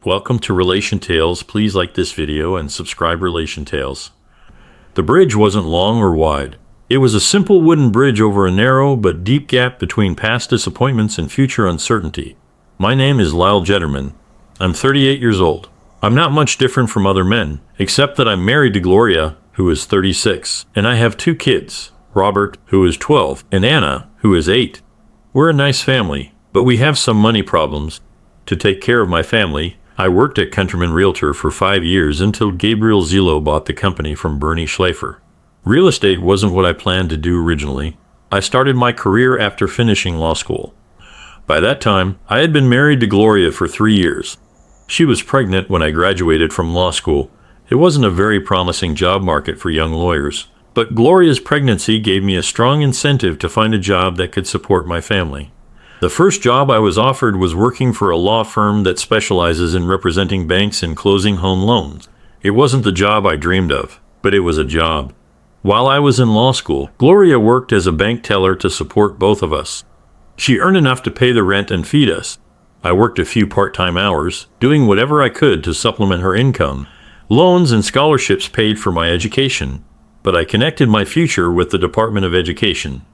Welcome to Relation Tales. Please like this video and subscribe Relation Tales. The bridge wasn't long or wide. It was a simple wooden bridge over a narrow but deep gap between past disappointments and future uncertainty. My name is Lyle Jetterman. I'm 38 years old. I'm not much different from other men, except that I'm married to Gloria, who is 36, and I have 2 kids, Robert, who is 12, and Anna, who is 8. We're a nice family, but we have some money problems. To take care of my family, I worked at Countryman Realtor for 5 years until Gabriel Zillow bought the company from Bernie Schlafer. Real estate wasn't what I planned to do originally. I started my career after finishing law school. By that time, I had been married to Gloria for 3 years. She was pregnant when I graduated from law school. It wasn't a very promising job market for young lawyers, but Gloria's pregnancy gave me a strong incentive to find a job that could support my family. The first job I was offered was working for a law firm that specializes in representing banks and closing home loans. It wasn't the job I dreamed of, but it was a job. While I was in law school, Gloria worked as a bank teller to support both of us. She earned enough to pay the rent and feed us. I worked a few part-time hours, doing whatever I could to supplement her income. Loans and scholarships paid for my education, but I connected my future with the Department of Education.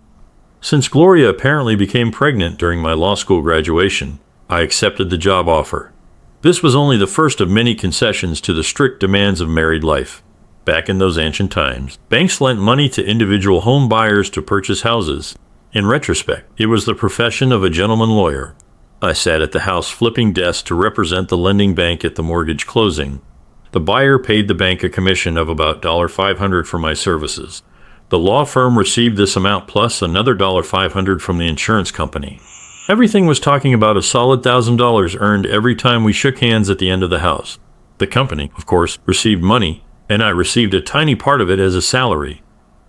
Since Gloria apparently became pregnant during my law school graduation, I accepted the job offer. This was only the first of many concessions to the strict demands of married life. Back in those ancient times, banks lent money to individual home buyers to purchase houses. In retrospect, it was the profession of a gentleman lawyer. I sat at the house flipping desks to represent the lending bank at the mortgage closing. The buyer paid the bank a commission of about $500 for my services. The law firm received this amount plus another $500 from the insurance company. Everything was talking about a solid $1,000 earned every time we shook hands at the end of the house. The company, of course, received money, and I received a tiny part of it as a salary.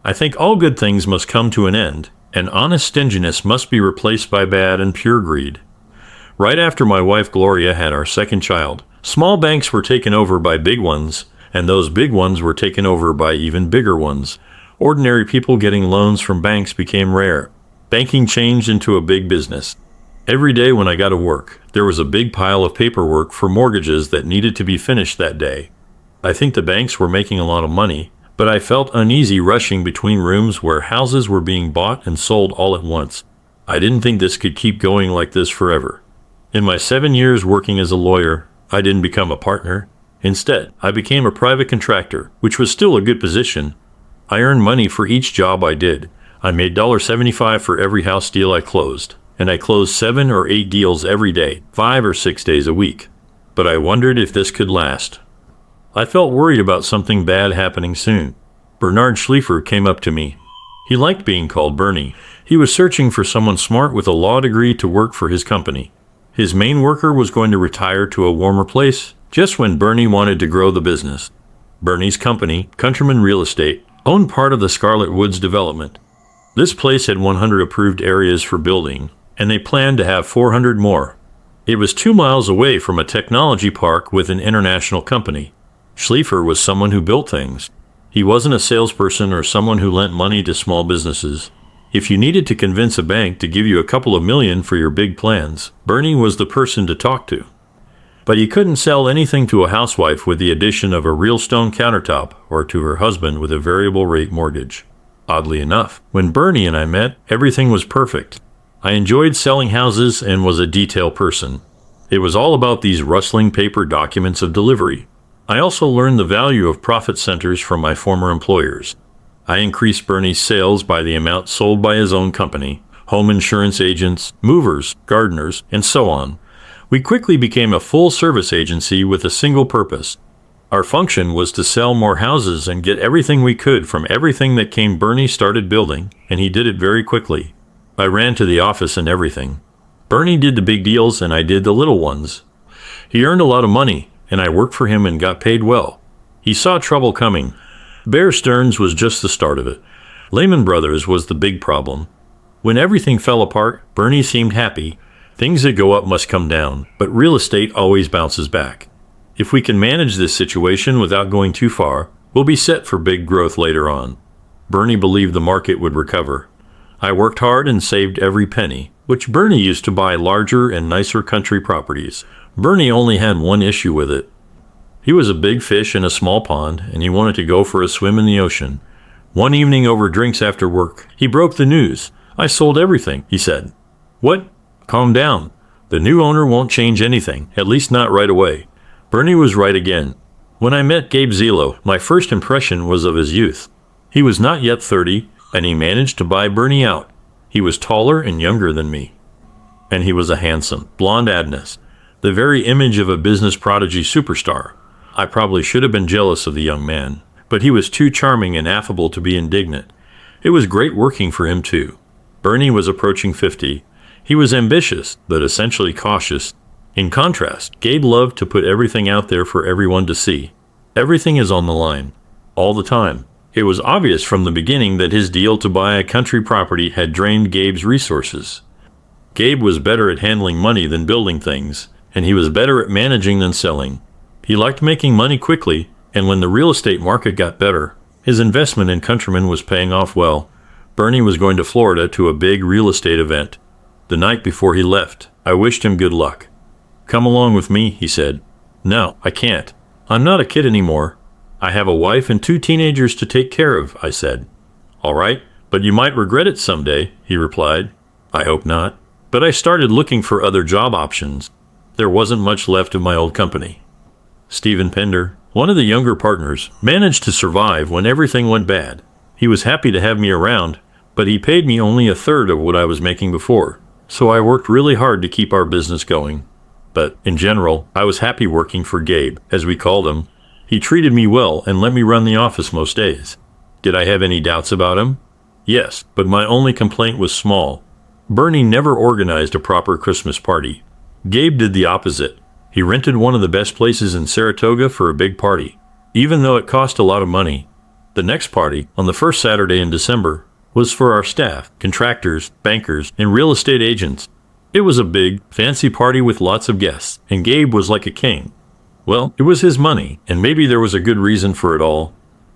I think all good things must come to an end, and honest stinginess must be replaced by bad and pure greed. Right after my wife Gloria had our second child, small banks were taken over by big ones, and those big ones were taken over by even bigger ones. Ordinary people getting loans from banks became rare. Banking changed into a big business. Every day when I got to work, there was a big pile of paperwork for mortgages that needed to be finished that day. I think the banks were making a lot of money, but I felt uneasy rushing between rooms where houses were being bought and sold all at once. I didn't think this could keep going like this forever. In my 7 years working as a lawyer, I didn't become a partner. Instead, I became a private contractor, which was still a good position. I earned money for each job I did. I made $1.75 for every house deal I closed, and I closed 7 or 8 deals every day, 5 or 6 days a week. But I wondered if this could last. I felt worried about something bad happening soon. Bernard Schlafer came up to me. He liked being called Bernie. He was searching for someone smart with a law degree to work for his company. His main worker was going to retire to a warmer place just when Bernie wanted to grow the business. Bernie's company, Countryman Real Estate, owned part of the Scarlet Woods development. This place had 100 approved areas for building, and they planned to have 400 more. It was 2 miles away from a technology park with an international company. Schlafer was someone who built things. He wasn't a salesperson or someone who lent money to small businesses. If you needed to convince a bank to give you a couple of million for your big plans, Bernie was the person to talk to. But you couldn't sell anything to a housewife with the addition of a real stone countertop or to her husband with a variable rate mortgage. Oddly enough, when Bernie and I met, everything was perfect. I enjoyed selling houses and was a detail person. It was all about these rustling paper documents of delivery. I also learned the value of profit centers from my former employers. I increased Bernie's sales by the amount sold by his own company, home insurance agents, movers, gardeners, and so on. We quickly became a full-service agency with a single purpose. Our function was to sell more houses and get everything we could from everything that came. Bernie started building, and he did it very quickly. I ran to the office and everything. Bernie did the big deals and I did the little ones. He earned a lot of money, and I worked for him and got paid well. He saw trouble coming. Bear Stearns was just the start of it. Lehman Brothers was the big problem. When everything fell apart, Bernie seemed happy. Things that go up must come down, but real estate always bounces back. If we can manage this situation without going too far, we'll be set for big growth later on. Bernie believed the market would recover. I worked hard and saved every penny, which Bernie used to buy larger and nicer country properties. Bernie only had one issue with it. He was a big fish in a small pond, and he wanted to go for a swim in the ocean. One evening over drinks after work, he broke the news. "I sold everything," he said. "What? Calm down. The new owner won't change anything, at least not right away." Bernie was right again. When I met Gabe Zelo, my first impression was of his youth. He was not yet 30, and he managed to buy Bernie out. He was taller and younger than me. And he was a handsome, blonde Adness, the very image of a business prodigy superstar. I probably should have been jealous of the young man, but he was too charming and affable to be indignant. It was great working for him, too. Bernie was approaching 50. He was ambitious, but essentially cautious. In contrast, Gabe loved to put everything out there for everyone to see. Everything is on the line, all the time. It was obvious from the beginning that his deal to buy a country property had drained Gabe's resources. Gabe was better at handling money than building things, and he was better at managing than selling. He liked making money quickly, and when the real estate market got better, his investment in Countryman was paying off well. Bernie was going to Florida to a big real estate event. The night before he left, I wished him good luck. "Come along with me," he said. "No, I can't. I'm not a kid anymore. I have a wife and 2 teenagers to take care of," I said. "All right, but you might regret it someday," he replied. "I hope not." But I started looking for other job options. There wasn't much left of my old company. Stephen Pender, one of the younger partners, managed to survive when everything went bad. He was happy to have me around, but he paid me only a third of what I was making before, so I worked really hard to keep our business going. But, in general, I was happy working for Gabe, as we called him. He treated me well and let me run the office most days. Did I have any doubts about him? Yes, but my only complaint was small. Bernie never organized a proper Christmas party. Gabe did the opposite. He rented one of the best places in Saratoga for a big party, even though it cost a lot of money. The next party, on the first Saturday in December, was for our staff, contractors, bankers, and real estate agents. It was a big, fancy party with lots of guests, and Gabe was like a king. Well, it was his money, and maybe there was a good reason for it all.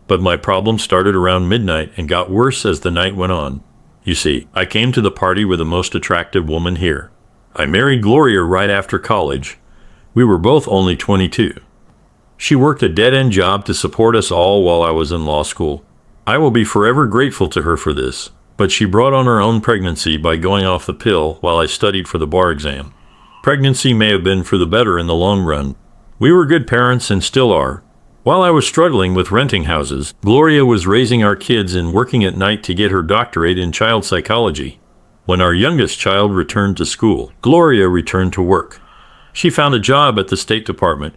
But my problem started around midnight and got worse as the night went on. You see, I came to the party with the most attractive woman here. I married Gloria right after college. We were both only 22. She worked a dead-end job to support us all while I was in law school. I will be forever grateful to her for this, but she brought on her own pregnancy by going off the pill while I studied for the bar exam. Pregnancy may have been for the better in the long run. We were good parents and still are. While I was struggling with renting houses, Gloria was raising our kids and working at night to get her doctorate in child psychology. When our youngest child returned to school, Gloria returned to work. She found a job at the State Department.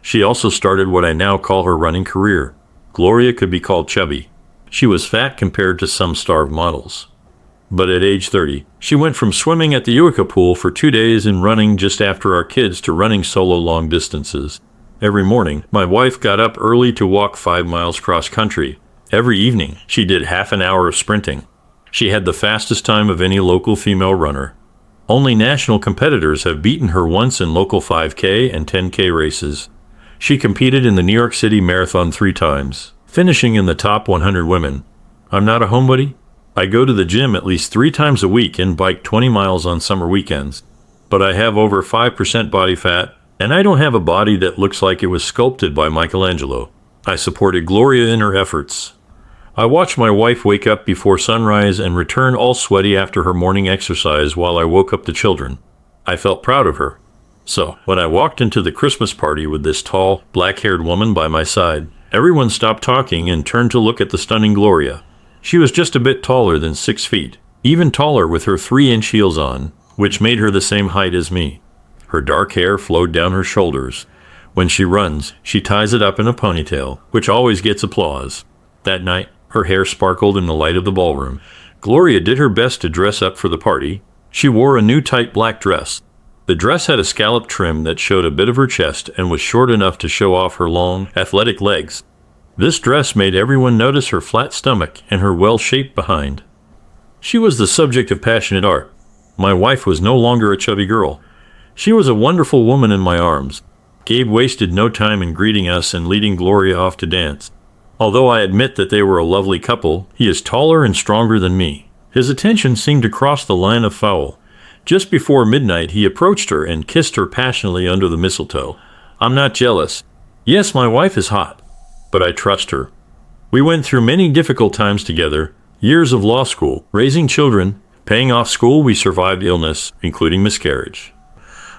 She also started what I now call her running career. Gloria could be called chubby. She was fat compared to some starved models. But at age 30, she went from swimming at the Utica pool for 2 days and running just after our kids to running solo long distances. Every morning, my wife got up early to walk 5 miles cross country. Every evening, she did half an hour of sprinting. She had the fastest time of any local female runner. Only national competitors have beaten her once in local 5K and 10K races. She competed in the New York City Marathon 3 times, finishing in the top 100 women. I'm not a homebody. I go to the gym at least 3 times a week and bike 20 miles on summer weekends. But I have over 5% body fat, and I don't have a body that looks like it was sculpted by Michelangelo. I supported Gloria in her efforts. I watched my wife wake up before sunrise and return all sweaty after her morning exercise while I woke up the children. I felt proud of her. So, when I walked into the Christmas party with this tall, black-haired woman by my side, everyone stopped talking and turned to look at the stunning Gloria. She was just a bit taller than 6 feet, even taller with her 3-inch heels on, which made her the same height as me. Her dark hair flowed down her shoulders. When she runs, she ties it up in a ponytail, which always gets applause. That night, her hair sparkled in the light of the ballroom. Gloria did her best to dress up for the party. She wore a new tight black dress. The dress had a scallop trim that showed a bit of her chest and was short enough to show off her long, athletic legs. This dress made everyone notice her flat stomach and her well-shaped behind. She was the subject of passionate art. My wife was no longer a chubby girl. She was a wonderful woman in my arms. Gabe wasted no time in greeting us and leading Gloria off to dance. Although I admit that they were a lovely couple, he is taller and stronger than me. His attention seemed to cross the line of foul. Just before midnight, he approached her and kissed her passionately under the mistletoe. I'm not jealous. Yes, my wife is hot, but I trust her. We went through many difficult times together, years of law school, raising children, paying off school. We survived illness, including miscarriage.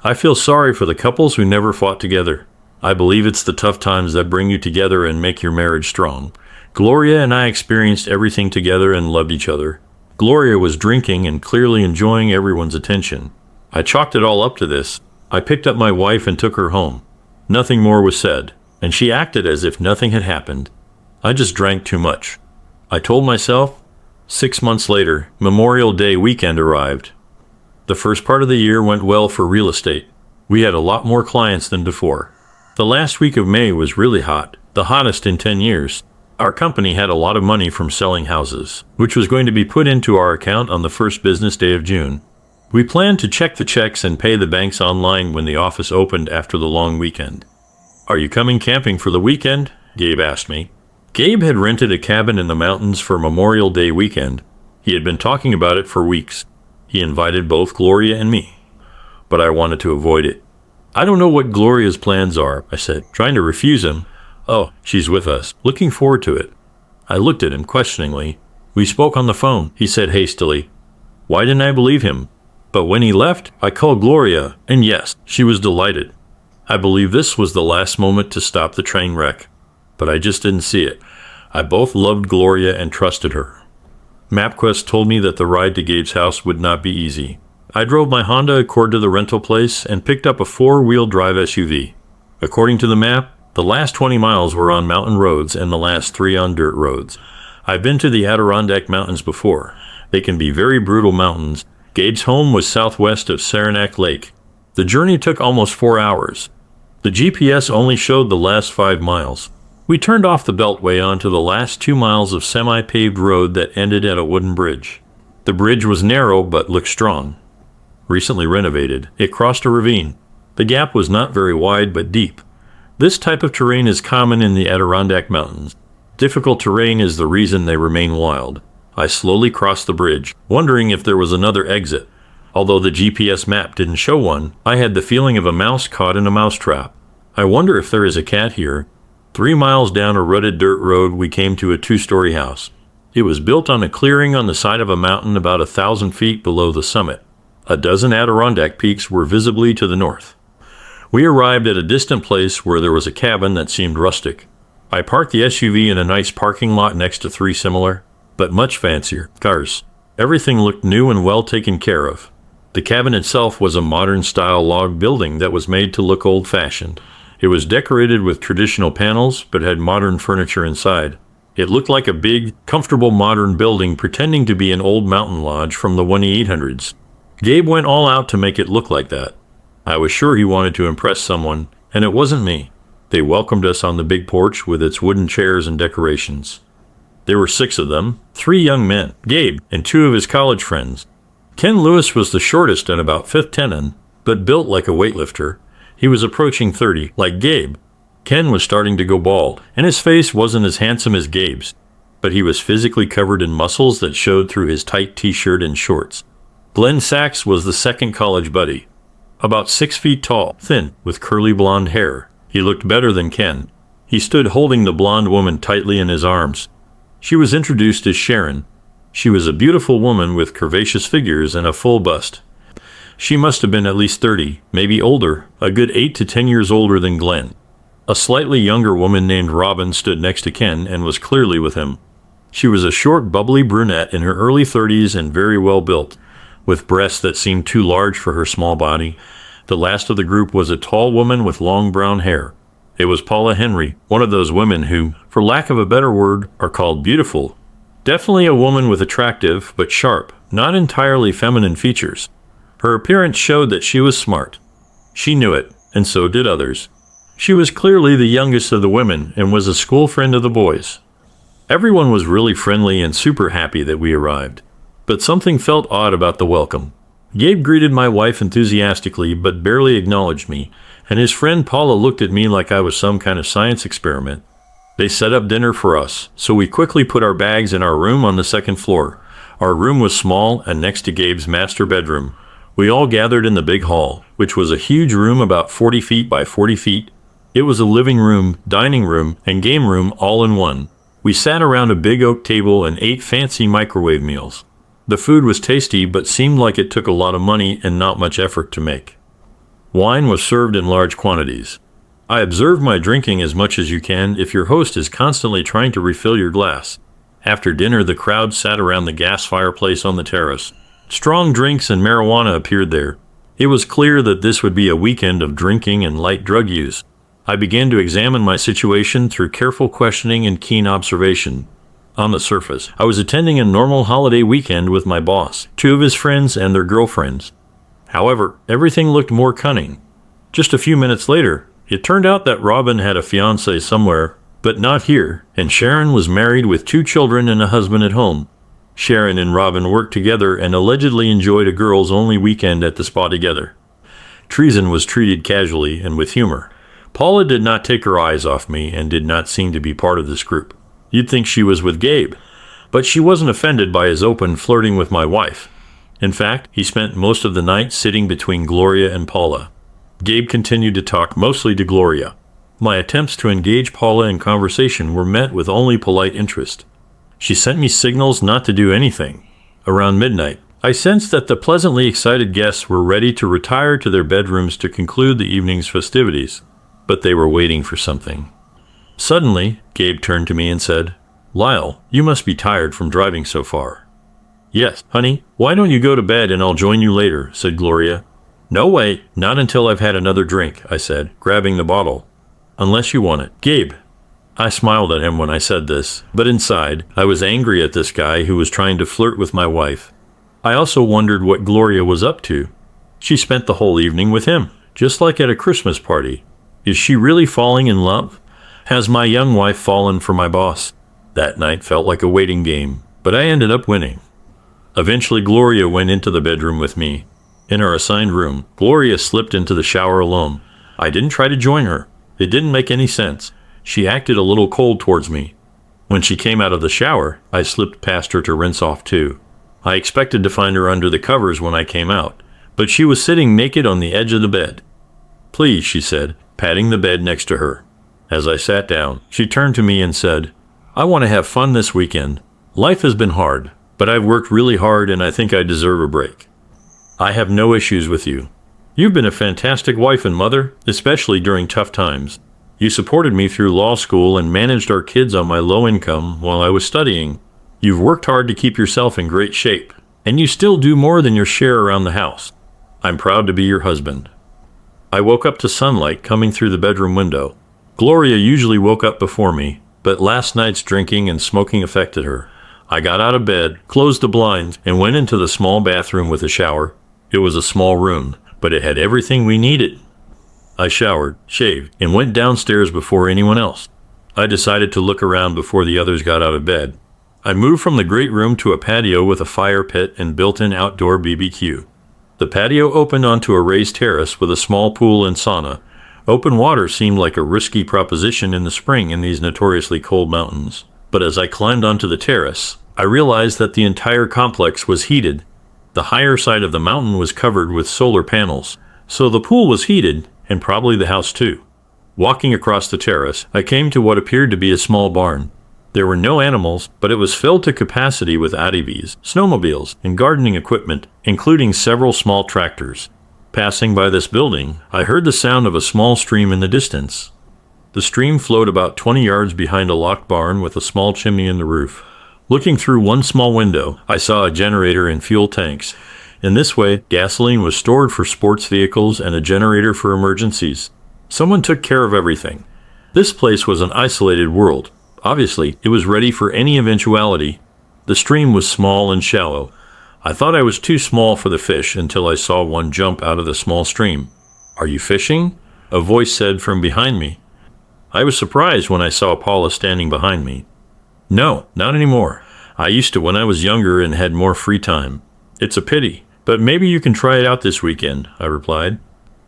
I feel sorry for the couples who never fought together. I believe it's the tough times that bring you together and make your marriage strong. Gloria and I experienced everything together and loved each other. Gloria was drinking and clearly enjoying everyone's attention. I chalked it all up to this. I picked up my wife and took her home. Nothing more was said, and she acted as if nothing had happened. I just drank too much. I told myself. 6 months later, Memorial Day weekend arrived. The first part of the year went well for real estate. We had a lot more clients than before. The last week of May was really hot, the hottest in 10 years. Our company had a lot of money from selling houses, which was going to be put into our account on the first business day of June. We planned to check the checks and pay the banks online when the office opened after the long weekend. Are you coming camping for the weekend? Gabe asked me. Gabe had rented a cabin in the mountains for Memorial Day weekend. He had been talking about it for weeks. He invited both Gloria and me, but I wanted to avoid it. I don't know what Gloria's plans are, I said, trying to refuse him. Oh, she's with us. Looking forward to it. I looked at him questioningly. We spoke on the phone, he said hastily. Why didn't I believe him? But when he left, I called Gloria, and yes, she was delighted. I believe this was the last moment to stop the train wreck. But I just didn't see it. I both loved Gloria and trusted her. MapQuest told me that the ride to Gabe's house would not be easy. I drove my Honda Accord to the rental place and picked up a 4-wheel drive SUV. According to the map, the last 20 miles were on mountain roads and the last 3 on dirt roads. I've been to the Adirondack Mountains before. They can be very brutal mountains. Gabe's home was southwest of Saranac Lake. The journey took almost 4 hours. The GPS only showed the last 5 miles. We turned off the beltway onto the last 2 miles of semi-paved road that ended at a wooden bridge. The bridge was narrow but looked strong. Recently renovated, it crossed a ravine. The gap was not very wide but deep. This type of terrain is common in the Adirondack Mountains. Difficult terrain is the reason they remain wild. I slowly crossed the bridge, wondering if there was another exit. Although the GPS map didn't show one, I had the feeling of a mouse caught in a mousetrap. I wonder if there is a cat here. 3 miles down a rutted dirt road, we came to a 2-story house. It was built on a clearing on the side of a mountain about 1,000 feet below the summit. A dozen Adirondack peaks were visibly to the north. We arrived at a distant place where there was a cabin that seemed rustic. I parked the SUV in a nice parking lot next to 3 similar, but much fancier, cars. Everything looked new and well taken care of. The cabin itself was a modern-style log building that was made to look old-fashioned. It was decorated with traditional panels, but had modern furniture inside. It looked like a big, comfortable modern building pretending to be an old mountain lodge from the 1800s. Gabe went all out to make it look like that. I was sure he wanted to impress someone, and it wasn't me. They welcomed us on the big porch with its wooden chairs and decorations. There were 6 of them, 3 young men, Gabe, and 2 of his college friends. Ken Lewis was the shortest and about 5th tenon, but built like a weightlifter. He was approaching 30, like Gabe. Ken was starting to go bald, and his face wasn't as handsome as Gabe's, but he was physically covered in muscles that showed through his tight t-shirt and shorts. Glenn Sachs was the second college buddy. About 6 feet tall, thin, with curly blonde hair. He looked better than Ken. He stood holding the blonde woman tightly in his arms. She was introduced as Sharon. She was a beautiful woman with curvaceous figures and a full bust. She must have been at least 30, maybe older, a good 8 to 10 years older than Glenn. A slightly younger woman named Robin stood next to Ken and was clearly with him. She was a short, bubbly brunette in her early 30s and very well built, with breasts that seemed too large for her small body. The last of the group was a tall woman with long brown hair. It was Paula Henry, one of those women who, for lack of a better word, are called beautiful. Definitely a woman with attractive, but sharp, not entirely feminine features. Her appearance showed that she was smart. She knew it, and so did others. She was clearly the youngest of the women and was a school friend of the boys. Everyone was really friendly and super happy that we arrived. But something felt odd about the welcome. Gabe greeted my wife enthusiastically but barely acknowledged me, and his friend Paula looked at me like I was some kind of science experiment. They set up dinner for us, so we quickly put our bags in our room on the 2nd floor. Our room was small and next to Gabe's master bedroom. We all gathered in the big hall, which was a huge room about 40 feet by 40 feet. It was a living room, dining room, and game room all in one. We sat around a big oak table and ate fancy microwave meals. The food was tasty but seemed like it took a lot of money and not much effort to make. Wine was served in large quantities. I observed my drinking as much as you can if your host is constantly trying to refill your glass. After dinner, the crowd sat around the gas fireplace on the terrace. Strong drinks and marijuana appeared there. It was clear that this would be a weekend of drinking and light drug use. I began to examine my situation through careful questioning and keen observation. On the surface, I was attending a normal holiday weekend with my boss, 2 of his friends, and their girlfriends. However, everything looked more cunning. Just a few minutes later, it turned out that Robin had a fiancé somewhere, but not here, and Sharon was married with 2 children and a husband at home. Sharon and Robin worked together and allegedly enjoyed a girls-only weekend at the spa together. Treason was treated casually and with humor. Paula did not take her eyes off me and did not seem to be part of this group. You'd think she was with Gabe, but she wasn't offended by his open flirting with my wife. In fact, he spent most of the night sitting between Gloria and Paula. Gabe continued to talk mostly to Gloria. My attempts to engage Paula in conversation were met with only polite interest. She sent me signals not to do anything. Around midnight, I sensed that the pleasantly excited guests were ready to retire to their bedrooms to conclude the evening's festivities, but they were waiting for something. Suddenly, Gabe turned to me and said, "Lyle, you must be tired from driving so far." "Yes, honey. Why don't you go to bed and I'll join you later," said Gloria. "No way, not until I've had another drink," I said, grabbing the bottle. "Unless you want it." "Gabe." I smiled at him when I said this, but inside, I was angry at this guy who was trying to flirt with my wife. I also wondered what Gloria was up to. She spent the whole evening with him, just like at a Christmas party. Is she really falling in love? Has my young wife fallen for my boss? That night felt like a waiting game, but I ended up winning. Eventually, Gloria went into the bedroom with me. In our assigned room, Gloria slipped into the shower alone. I didn't try to join her. It didn't make any sense. She acted a little cold towards me. When she came out of the shower, I slipped past her to rinse off too. I expected to find her under the covers when I came out, but she was sitting naked on the edge of the bed. "Please," she said, patting the bed next to her. As I sat down, she turned to me and said, "I want to have fun this weekend. Life has been hard, but I've worked really hard and I think I deserve a break. I have no issues with you. You've been a fantastic wife and mother, especially during tough times. You supported me through law school and managed our kids on my low income while I was studying. You've worked hard to keep yourself in great shape, and you still do more than your share around the house. I'm proud to be your husband." I woke up to sunlight coming through the bedroom window. Gloria usually woke up before me, but last night's drinking and smoking affected her. I got out of bed, closed the blinds, and went into the small bathroom with a shower. It was a small room, but it had everything we needed. I showered, shaved, and went downstairs before anyone else. I decided to look around before the others got out of bed. I moved from the great room to a patio with a fire pit and built-in outdoor BBQ. The patio opened onto a raised terrace with a small pool and sauna. Open water seemed like a risky proposition in the spring in these notoriously cold mountains. But as I climbed onto the terrace, I realized that the entire complex was heated. The higher side of the mountain was covered with solar panels, so the pool was heated, and probably the house too. Walking across the terrace, I came to what appeared to be a small barn. There were no animals, but it was filled to capacity with ATVs, snowmobiles, and gardening equipment, including several small tractors. Passing by this building, I heard the sound of a small stream in the distance. The stream flowed about 20 yards behind a locked barn with a small chimney in the roof. Looking through one small window, I saw a generator and fuel tanks. In this way, gasoline was stored for sports vehicles and a generator for emergencies. Someone took care of everything. This place was an isolated world. Obviously, it was ready for any eventuality. The stream was small and shallow. I thought I was too small for the fish until I saw one jump out of the small stream. "Are you fishing?" a voice said from behind me. I was surprised when I saw Paula standing behind me. "No, not anymore. I used to when I was younger and had more free time. It's a pity, but maybe you can try it out this weekend," I replied.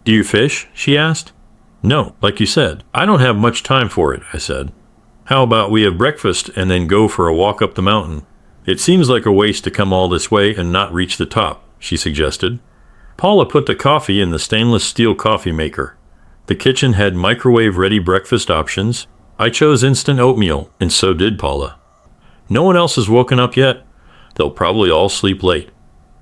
"Do you fish?" she asked. "No, like you said. I don't have much time for it," I said. "How about we have breakfast and then go for a walk up the mountain? It seems like a waste to come all this way and not reach the top," she suggested. Paula put the coffee in the stainless steel coffee maker. The kitchen had microwave-ready breakfast options. I chose instant oatmeal, and so did Paula. No one else has woken up yet. They'll probably all sleep late.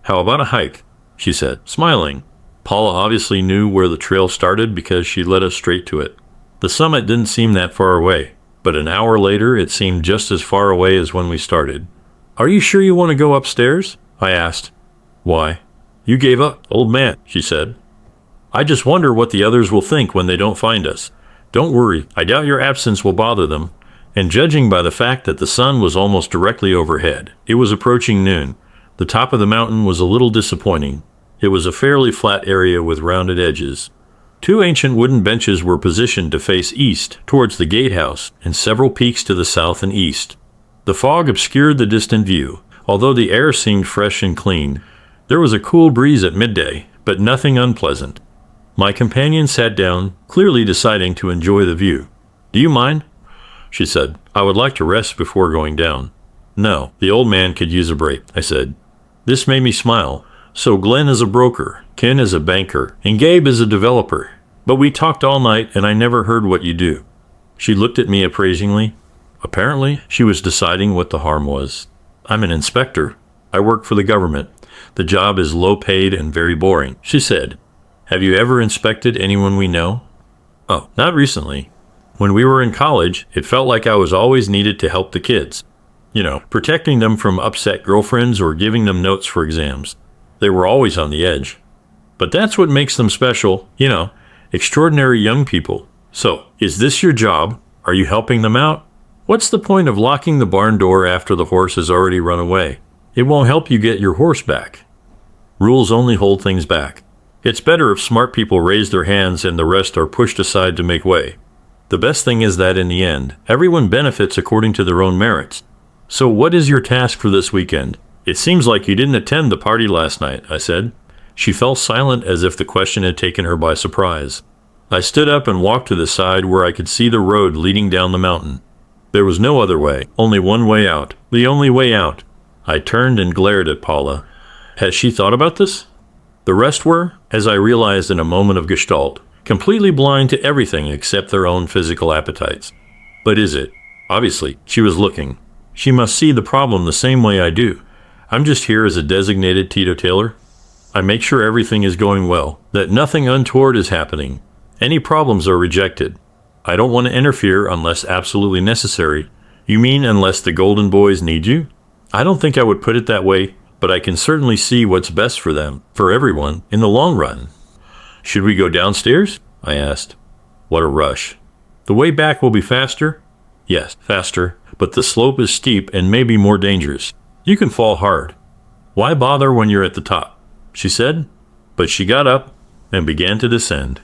How about a hike? She said, smiling. Paula obviously knew where the trail started because she led us straight to it. The summit didn't seem that far away, but an hour later it seemed just as far away as when we started. Are you sure you want to go upstairs? I asked. Why? You gave up, old man, she said. I just wonder what the others will think when they don't find us. Don't worry, I doubt your absence will bother them. And judging by the fact that the sun was almost directly overhead, it was approaching noon. The top of the mountain was a little disappointing. It was a fairly flat area with rounded edges. 2 ancient wooden benches were positioned to face east towards the gatehouse and several peaks to the south and east. The fog obscured the distant view, although the air seemed fresh and clean. There was a cool breeze at midday, but nothing unpleasant. My companion sat down, clearly deciding to enjoy the view. Do you mind? She said. I would like to rest before going down. No, the old man could use a break, I said. This made me smile. So Glenn is a broker, Ken is a banker, and Gabe is a developer. But we talked all night and I never heard what you do. She looked at me appraisingly. Apparently, she was deciding what the harm was. I'm an inspector. I work for the government. The job is low paid and very boring, she said. Have you ever inspected anyone we know? Oh, not recently. When we were in college, it felt like I was always needed to help the kids. You know, protecting them from upset girlfriends or giving them notes for exams. They were always on the edge. But that's what makes them special, you know, extraordinary young people. So, is this your job? Are you helping them out? What's the point of locking the barn door after the horse has already run away? It won't help you get your horse back. Rules only hold things back. It's better if smart people raise their hands and the rest are pushed aside to make way. The best thing is that in the end, everyone benefits according to their own merits. So what is your task for this weekend? It seems like you didn't attend the party last night, I said. She fell silent as if the question had taken her by surprise. I stood up and walked to the side where I could see the road leading down the mountain. There was no other way, only one way out, the only way out. I turned and glared at Paula. Has she thought about this? The rest were, as I realized in a moment of gestalt, completely blind to everything except their own physical appetites. But is it? Obviously, she was looking. She must see the problem the same way I do. I'm just here as a designated teetotaler. I make sure everything is going well, that nothing untoward is happening. Any problems are rejected. I don't want to interfere unless absolutely necessary. You mean unless the Golden Boys need you? I don't think I would put it that way, but I can certainly see what's best for them, for everyone, in the long run. Should we go downstairs? I asked. What a rush. The way back will be faster? Yes, faster, but the slope is steep and maybe more dangerous. You can fall hard. Why bother when you're at the top? She said, but she got up and began to descend.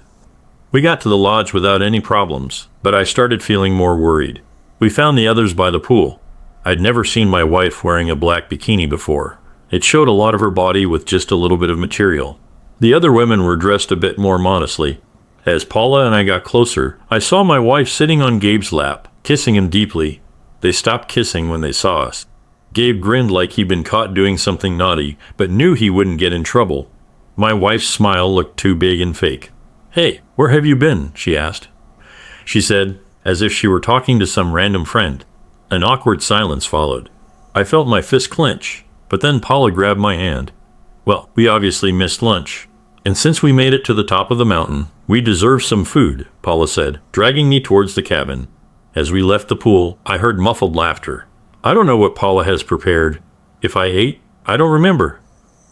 We got to the lodge without any problems, but I started feeling more worried. We found the others by the pool. I'd never seen my wife wearing a black bikini before. It showed a lot of her body with just a little bit of material. The other women were dressed a bit more modestly. As Paula and I got closer, I saw my wife sitting on Gabe's lap, kissing him deeply. They stopped kissing when they saw us. Gabe grinned like he'd been caught doing something naughty, but knew he wouldn't get in trouble. My wife's smile looked too big and fake. Hey, where have you been? She asked. She said, as if she were talking to some random friend. An awkward silence followed. I felt my fist clench, but then Paula grabbed my hand. Well, we obviously missed lunch. And since we made it to the top of the mountain, we deserve some food, Paula said, dragging me towards the cabin. As we left the pool, I heard muffled laughter. I don't know what Paula has prepared. If I ate, I don't remember.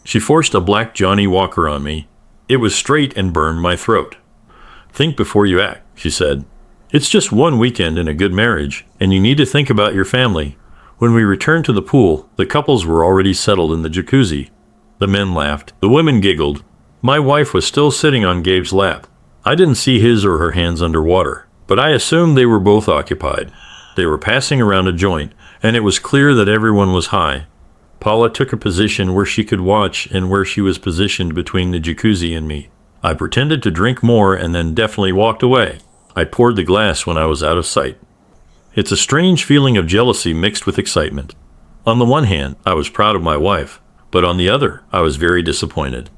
She forced a black Johnny Walker on me. It was straight and burned my throat. Think before you act, she said. It's just one weekend in a good marriage, and you need to think about your family. When we returned to the pool, the couples were already settled in the jacuzzi. The men laughed. The women giggled. My wife was still sitting on Gabe's lap. I didn't see his or her hands underwater, but I assumed they were both occupied. They were passing around a joint, and it was clear that everyone was high. Paula took a position where she could watch and where she was positioned between the jacuzzi and me. I pretended to drink more and then definitely walked away. I poured the glass when I was out of sight. It's a strange feeling of jealousy mixed with excitement. On the one hand, I was proud of my wife, but on the other, I was very disappointed.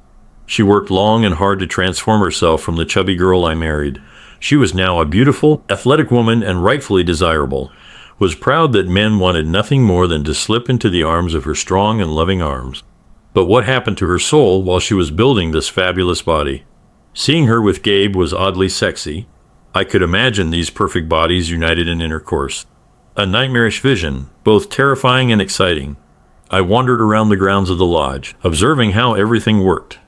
She worked long and hard to transform herself from the chubby girl I married. She was now a beautiful, athletic woman and rightfully desirable. Was proud that men wanted nothing more than to slip into the arms of her strong and loving arms. But what happened to her soul while she was building this fabulous body? Seeing her with Gabe was oddly sexy. I could imagine these perfect bodies united in intercourse. A nightmarish vision, both terrifying and exciting. I wandered around the grounds of the lodge, observing how everything worked.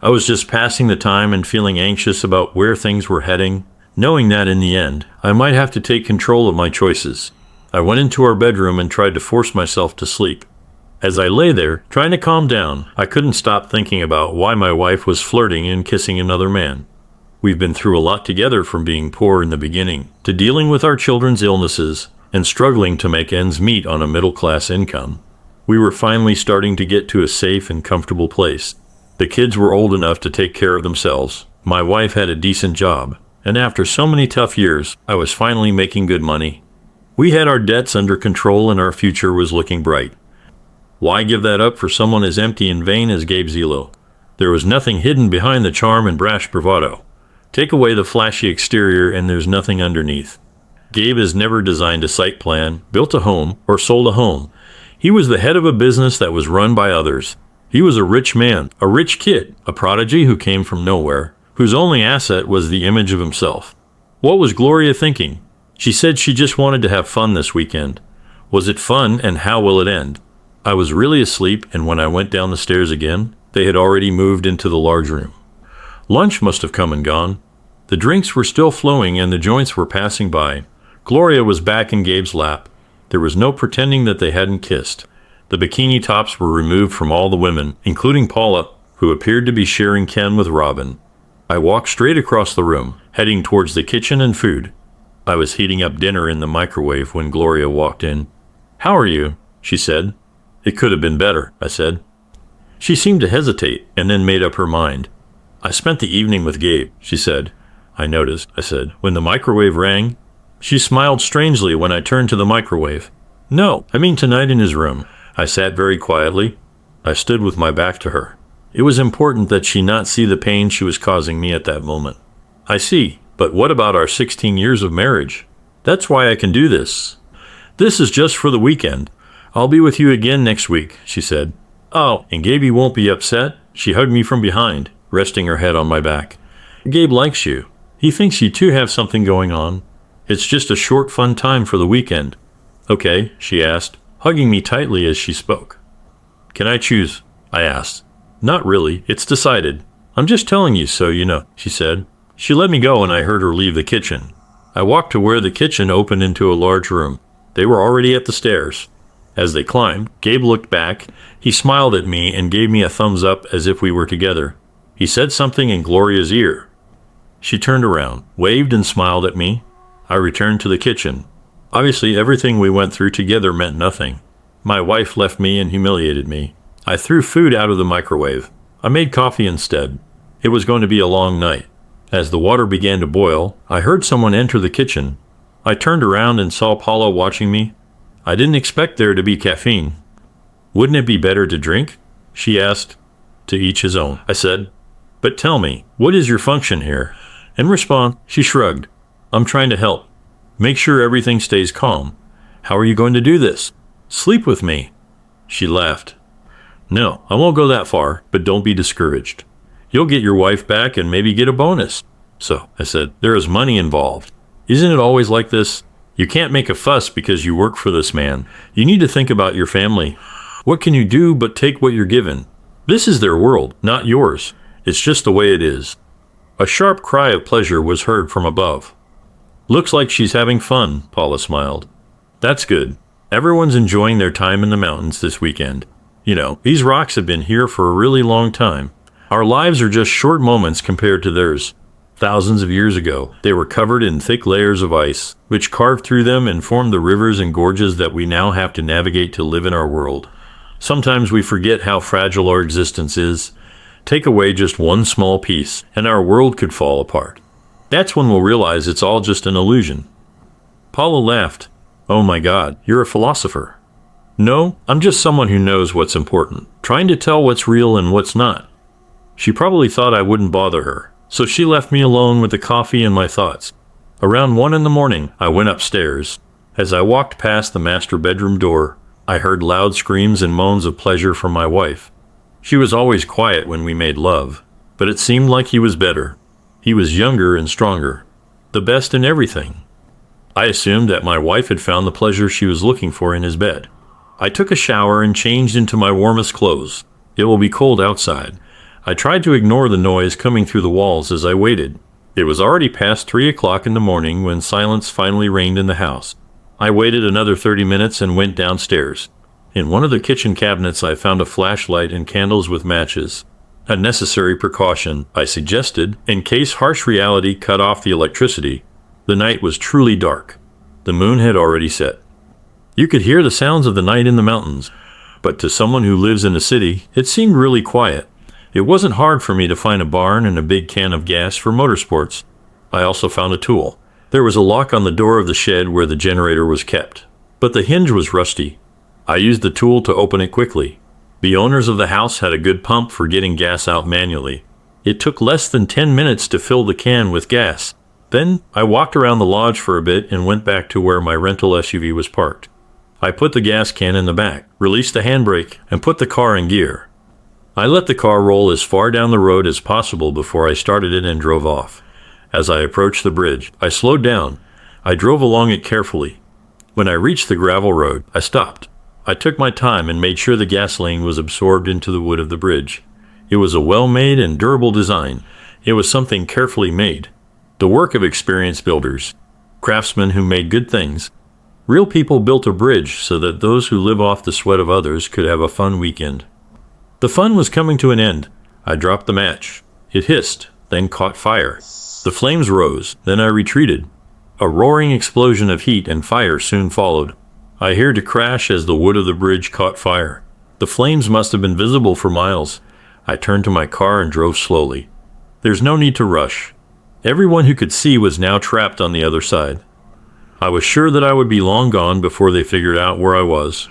I was just passing the time and feeling anxious about where things were heading, knowing that in the end, I might have to take control of my choices. I went into our bedroom and tried to force myself to sleep. As I lay there, trying to calm down, I couldn't stop thinking about why my wife was flirting and kissing another man. We've been through a lot together, from being poor in the beginning, to dealing with our children's illnesses, and struggling to make ends meet on a middle-class income. We were finally starting to get to a safe and comfortable place. The kids were old enough to take care of themselves. My wife had a decent job, and after so many tough years, I was finally making good money. We had our debts under control and our future was looking bright. Why give that up for someone as empty and vain as Gabe Zelo? There was nothing hidden behind the charm and brash bravado. Take away the flashy exterior and there's nothing underneath. Gabe has never designed a site plan, built a home, or sold a home. He was the head of a business that was run by others. He was a rich man, a rich kid, a prodigy who came from nowhere, whose only asset was the image of himself. What was Gloria thinking? She said she just wanted to have fun this weekend. Was it fun, and how will it end? I was really asleep, and when I went down the stairs again, they had already moved into the large room. Lunch must have come and gone. The drinks were still flowing and the joints were passing by. Gloria was back in Gabe's lap. There was no pretending that they hadn't kissed. The bikini tops were removed from all the women, including Paula, who appeared to be sharing Ken with Robin. I walked straight across the room, heading towards the kitchen and food. I was heating up dinner in the microwave when Gloria walked in. "How are you?" she said. "It could have been better," I said. She seemed to hesitate and then made up her mind. "I spent the evening with Gabe," she said. "I noticed," I said, "when the microwave rang." She smiled strangely when I turned to the microwave. "No, I mean tonight in his room." I sat very quietly. I stood with my back to her. It was important that she not see the pain she was causing me at that moment. "I see, but what about our 16 years of marriage? That's why I can do this. This is just for the weekend. I'll be with you again next week," she said. "Oh, and Gabe won't be upset?" She hugged me from behind, resting her head on my back. "Gabe likes you. He thinks you two have something going on. It's just a short, fun time for the weekend." "Okay," she asked, hugging me tightly as she spoke. "Can I choose?" I asked. "Not really. It's decided. I'm just telling you so you know," she said. She let me go and I heard her leave the kitchen. I walked to where the kitchen opened into a large room. They were already at the stairs. As they climbed, Gabe looked back. He smiled at me and gave me a thumbs up as if we were together. He said something in Gloria's ear. She turned around, waved and smiled at me. I returned to the kitchen. Obviously, everything we went through together meant nothing. My wife left me and humiliated me. I threw food out of the microwave. I made coffee instead. It was going to be a long night. As the water began to boil, I heard someone enter the kitchen. I turned around and saw Paula watching me. I didn't expect there to be caffeine. "Wouldn't it be better to drink?" she asked. "To each his own," I said. "But tell me, what is your function here?" In response, she shrugged. "I'm trying to help. Make sure everything stays calm." "How are you going to do this?" "Sleep with me." She laughed. "No, I won't go that far, but don't be discouraged. You'll get your wife back and maybe get a bonus." "So," I said, "there is money involved. Isn't it always like this? You can't make a fuss because you work for this man. You need to think about your family. What can you do but take what you're given? This is their world, not yours. It's just the way it is." A sharp cry of pleasure was heard from above. "Looks like she's having fun," Paula smiled. "That's good. Everyone's enjoying their time in the mountains this weekend. You know, these rocks have been here for a really long time. Our lives are just short moments compared to theirs. Thousands of years ago, they were covered in thick layers of ice, which carved through them and formed the rivers and gorges that we now have to navigate to live in our world. Sometimes we forget how fragile our existence is. Take away just one small piece, and our world could fall apart. That's when we'll realize it's all just an illusion." Paula laughed. "Oh my God, you're a philosopher." "No, I'm just someone who knows what's important, trying to tell what's real and what's not." She probably thought I wouldn't bother her, so she left me alone with the coffee and my thoughts. Around 1 in the morning, I went upstairs. As I walked past the master bedroom door, I heard loud screams and moans of pleasure from my wife. She was always quiet when we made love, but it seemed like he was better. He was younger and stronger, the best in everything. I assumed that my wife had found the pleasure she was looking for in his bed. I took a shower and changed into my warmest clothes. It will be cold outside. I tried to ignore the noise coming through the walls as I waited. It was already past 3 o'clock in the morning when silence finally reigned in the house. I waited another 30 minutes and went downstairs. In one of the kitchen cabinets I found a flashlight and candles with matches. A necessary precaution, I suggested, in case harsh reality cut off the electricity. The night was truly dark. The moon had already set. You could hear the sounds of the night in the mountains, but to someone who lives in a city, it seemed really quiet. It wasn't hard for me to find a barn and a big can of gas for motorsports. I also found a tool. There was a lock on the door of the shed where the generator was kept, but the hinge was rusty. I used the tool to open it quickly. The owners of the house had a good pump for getting gas out manually. It took less than 10 minutes to fill the can with gas. Then I walked around the lodge for a bit and went back to where my rental SUV was parked. I put the gas can in the back, released the handbrake, and put the car in gear. I let the car roll as far down the road as possible before I started it and drove off. As I approached the bridge, I slowed down. I drove along it carefully. When I reached the gravel road, I stopped. I took my time and made sure the gasoline was absorbed into the wood of the bridge. It was a well-made and durable design. It was something carefully made. The work of experienced builders, craftsmen who made good things. Real people built a bridge so that those who live off the sweat of others could have a fun weekend. The fun was coming to an end. I dropped the match. It hissed, then caught fire. The flames rose, then I retreated. A roaring explosion of heat and fire soon followed. I heard a crash as the wood of the bridge caught fire. The flames must have been visible for miles. I turned to my car and drove slowly. There's no need to rush. Everyone who could see was now trapped on the other side. I was sure that I would be long gone before they figured out where I was.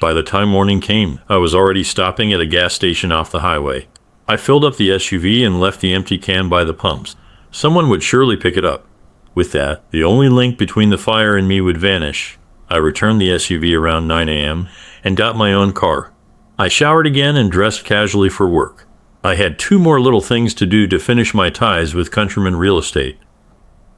By the time morning came, I was already stopping at a gas station off the highway. I filled up the SUV and left the empty can by the pumps. Someone would surely pick it up. With that, the only link between the fire and me would vanish. I returned the SUV around 9 a.m. and got my own car. I showered again and dressed casually for work. I had 2 more little things to do to finish my ties with Countryman Real Estate.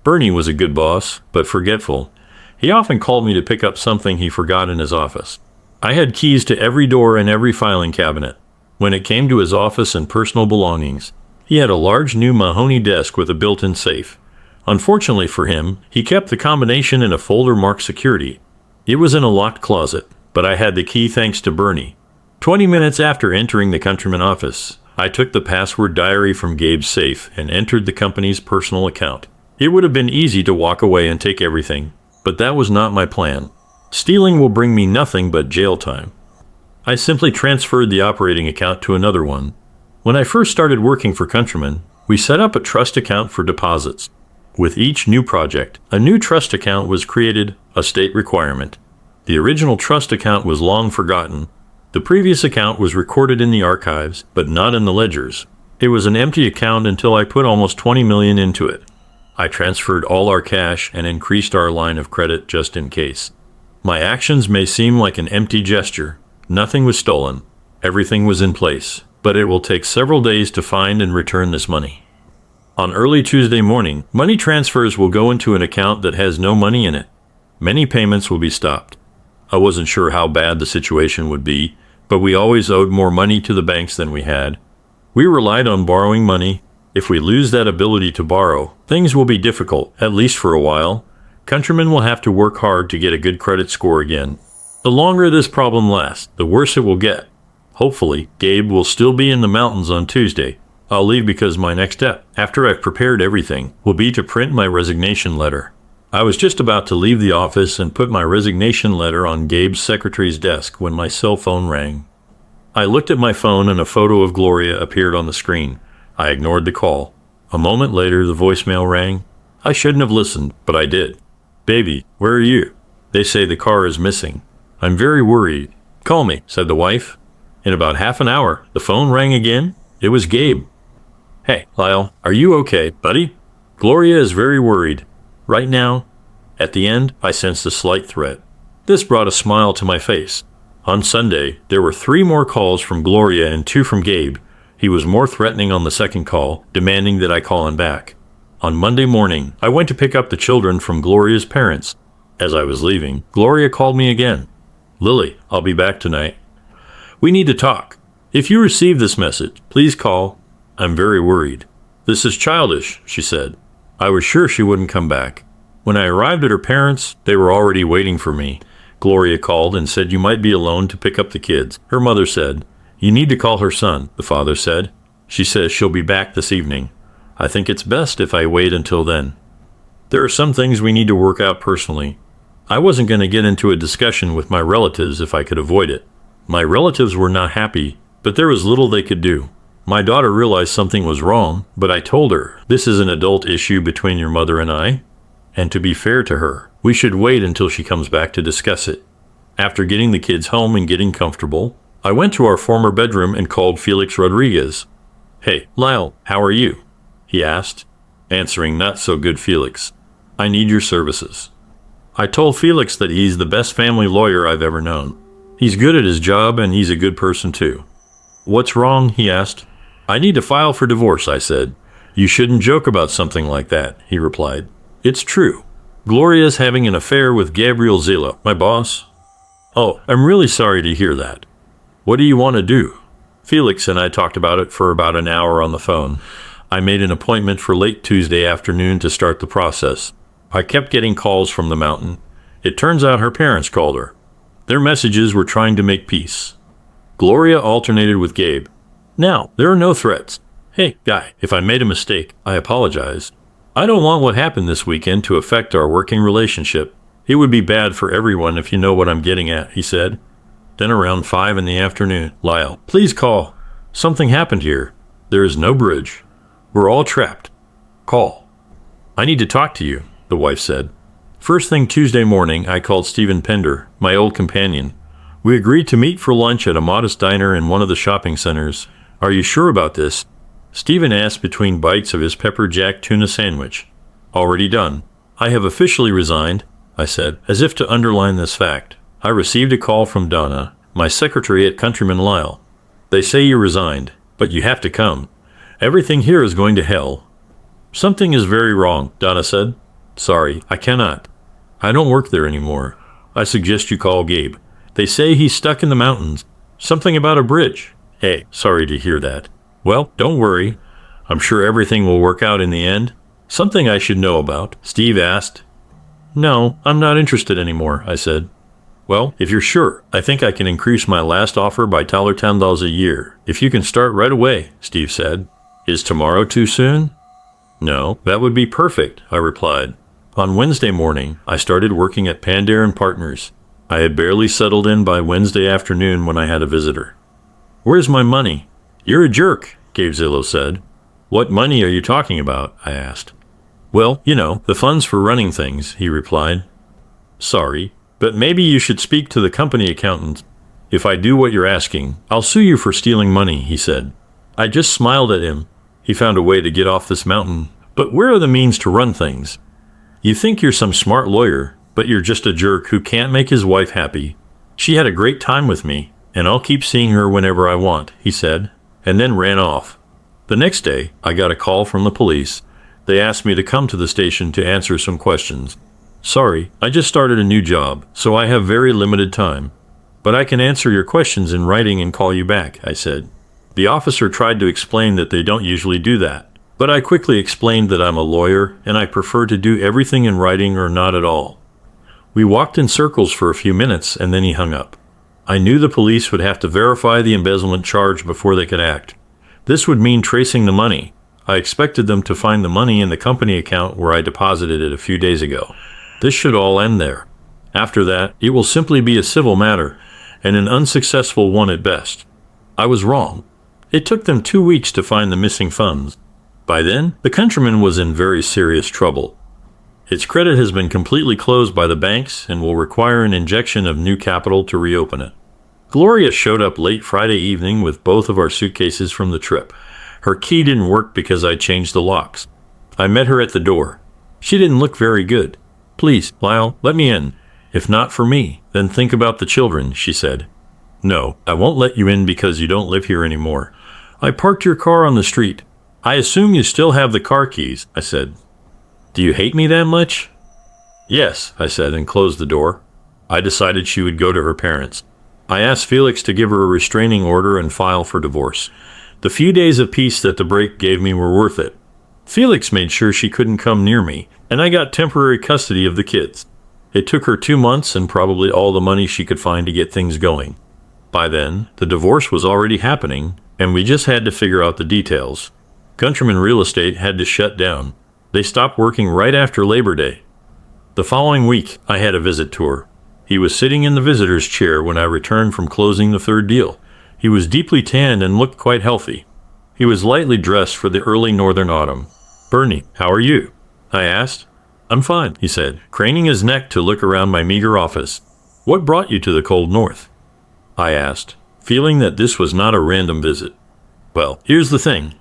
Bernie was a good boss, but forgetful. He often called me to pick up something he forgot in his office. I had keys to every door and every filing cabinet. When it came to his office and personal belongings, he had a large new mahogany desk with a built-in safe. Unfortunately for him, he kept the combination in a folder marked security. It was in a locked closet, but I had the key thanks to Bernie. 20 minutes after entering the Countryman office, I took the password diary from Gabe's safe and entered the company's personal account. It would have been easy to walk away and take everything, but that was not my plan. Stealing will bring me nothing but jail time. I simply transferred the operating account to another one. When I first started working for Countryman, we set up a trust account for deposits. With each new project, a new trust account was created, a state requirement. The original trust account was long forgotten. The previous account was recorded in the archives, but not in the ledgers. It was an empty account until I put almost $20 million into it. I transferred all our cash and increased our line of credit just in case. My actions may seem like an empty gesture. Nothing was stolen. Everything was in place, but it will take several days to find and return this money. On early Tuesday morning, money transfers will go into an account that has no money in it. Many payments will be stopped. I wasn't sure how bad the situation would be, but we always owed more money to the banks than we had. We relied on borrowing money. If we lose that ability to borrow, things will be difficult, at least for a while. Countrymen will have to work hard to get a good credit score again. The longer this problem lasts, the worse it will get. Hopefully, Gabe will still be in the mountains on Tuesday. I'll leave because my next step, after I've prepared everything, will be to print my resignation letter. I was just about to leave the office and put my resignation letter on Gabe's secretary's desk when my cell phone rang. I looked at my phone and a photo of Gloria appeared on the screen. I ignored the call. A moment later, the voicemail rang. I shouldn't have listened, but I did. "Baby, where are you? They say the car is missing. I'm very worried." "Call me," said the wife. In about half an hour, the phone rang again. It was Gabe. Hey, Lyle, are you okay, buddy? Gloria is very worried. Right now, at the end, I sensed a slight threat. This brought a smile to my face. On Sunday, there were 3 more calls from Gloria and 2 from Gabe. He was more threatening on the second call, demanding that I call him back. On Monday morning, I went to pick up the children from Gloria's parents. As I was leaving, Gloria called me again. Lily, I'll be back tonight. We need to talk. If you receive this message, please call. I'm very worried. This is childish, she said. I was sure she wouldn't come back. When I arrived at her parents', they were already waiting for me. Gloria called and said you might be alone to pick up the kids. Her mother said, "You need to call her son," the father said. She says she'll be back this evening. I think it's best if I wait until then. There are some things we need to work out personally. I wasn't going to get into a discussion with my relatives if I could avoid it. My relatives were not happy, but there was little they could do. My daughter realized something was wrong, but I told her, this is an adult issue between your mother and I, and to be fair to her, we should wait until she comes back to discuss it. After getting the kids home and getting comfortable, I went to our former bedroom and called Felix Rodriguez. Hey, Lyle, how are you? He asked, answering not so good Felix. I need your services. I told Felix that he's the best family lawyer I've ever known. He's good at his job and he's a good person too. What's wrong? He asked. I need to file for divorce, I said. You shouldn't joke about something like that, he replied. It's true. Gloria's having an affair with Gabriel Zila, my boss. Oh, I'm really sorry to hear that. What do you want to do? Felix and I talked about it for about an hour on the phone. I made an appointment for late Tuesday afternoon to start the process. I kept getting calls from the mountain. It turns out her parents called her. Their messages were trying to make peace. Gloria alternated with Gabe. Now, there are no threats. Hey, guy, if I made a mistake, I apologize. I don't want what happened this weekend to affect our working relationship. It would be bad for everyone if you know what I'm getting at, he said. Then around 5 in the afternoon, Lyle, please call. Something happened here. There is no bridge. We're all trapped. Call. I need to talk to you, the wife said. First thing Tuesday morning, I called Stephen Pender, my old companion. We agreed to meet for lunch at a modest diner in one of the shopping centers. Are you sure about this? Stephen asked between bites of his pepper jack tuna sandwich. Already done. I have officially resigned, I said, as if to underline this fact. I received a call from Donna, my secretary at Countryman Lyle. They say you resigned, but you have to come. Everything here is going to hell. Something is very wrong, Donna said. Sorry, I cannot. I don't work there anymore. I suggest you call Gabe. They say he's stuck in the mountains. Something about a bridge. Hey, sorry to hear that. Well, don't worry. I'm sure everything will work out in the end. Something I should know about, Steve asked. No, I'm not interested anymore, I said. Well, if you're sure, I think I can increase my last offer by $10 a year. If you can start right away, Steve said. Is tomorrow too soon? No, that would be perfect, I replied. On Wednesday morning, I started working at Pandare & Partners. I had barely settled in by Wednesday afternoon when I had a visitor. Where's my money? You're a jerk, Gabe Zillow said. What money are you talking about? I asked. Well, you know, the funds for running things, he replied. Sorry, but maybe you should speak to the company accountant. If I do what you're asking, I'll sue you for stealing money, he said. I just smiled at him. He found a way to get off this mountain. But where are the means to run things? You think you're some smart lawyer, but you're just a jerk who can't make his wife happy. She had a great time with me, and I'll keep seeing her whenever I want, he said, and then ran off. The next day, I got a call from the police. They asked me to come to the station to answer some questions. Sorry, I just started a new job, so I have very limited time. But I can answer your questions in writing and call you back, I said. The officer tried to explain that they don't usually do that, but I quickly explained that I'm a lawyer and I prefer to do everything in writing or not at all. We walked in circles for a few minutes and then he hung up. I knew the police would have to verify the embezzlement charge before they could act. This would mean tracing the money. I expected them to find the money in the company account where I deposited it a few days ago. This should all end there. After that, it will simply be a civil matter, and an unsuccessful one at best. I was wrong. It took them 2 weeks to find the missing funds. By then, the Countryman was in very serious trouble. Its credit has been completely closed by the banks and will require an injection of new capital to reopen it. Gloria showed up late Friday evening with both of our suitcases from the trip. Her key didn't work because I changed the locks. I met her at the door. She didn't look very good. "Please, Lyle, let me in. If not for me, then think about the children," she said. "No, I won't let you in because you don't live here anymore. I parked your car on the street. I assume you still have the car keys," I said. "Do you hate me that much?" "Yes," I said, and closed the door. I decided she would go to her parents. I asked Felix to give her a restraining order and file for divorce. The few days of peace that the break gave me were worth it. Felix made sure she couldn't come near me, and I got temporary custody of the kids. It took her 2 months and probably all the money she could find to get things going. By then, the divorce was already happening, and we just had to figure out the details. Countryman Real Estate had to shut down. They stopped working right after Labor Day. The following week, I had a visit tour. He was sitting in the visitor's chair when I returned from closing the third deal. He was deeply tanned and looked quite healthy. He was lightly dressed for the early northern autumn. "Bernie, how are you?" I asked. "I'm fine," he said, craning his neck to look around my meager office. "What brought you to the cold north?" I asked, feeling that this was not a random visit. "Well, here's the thing.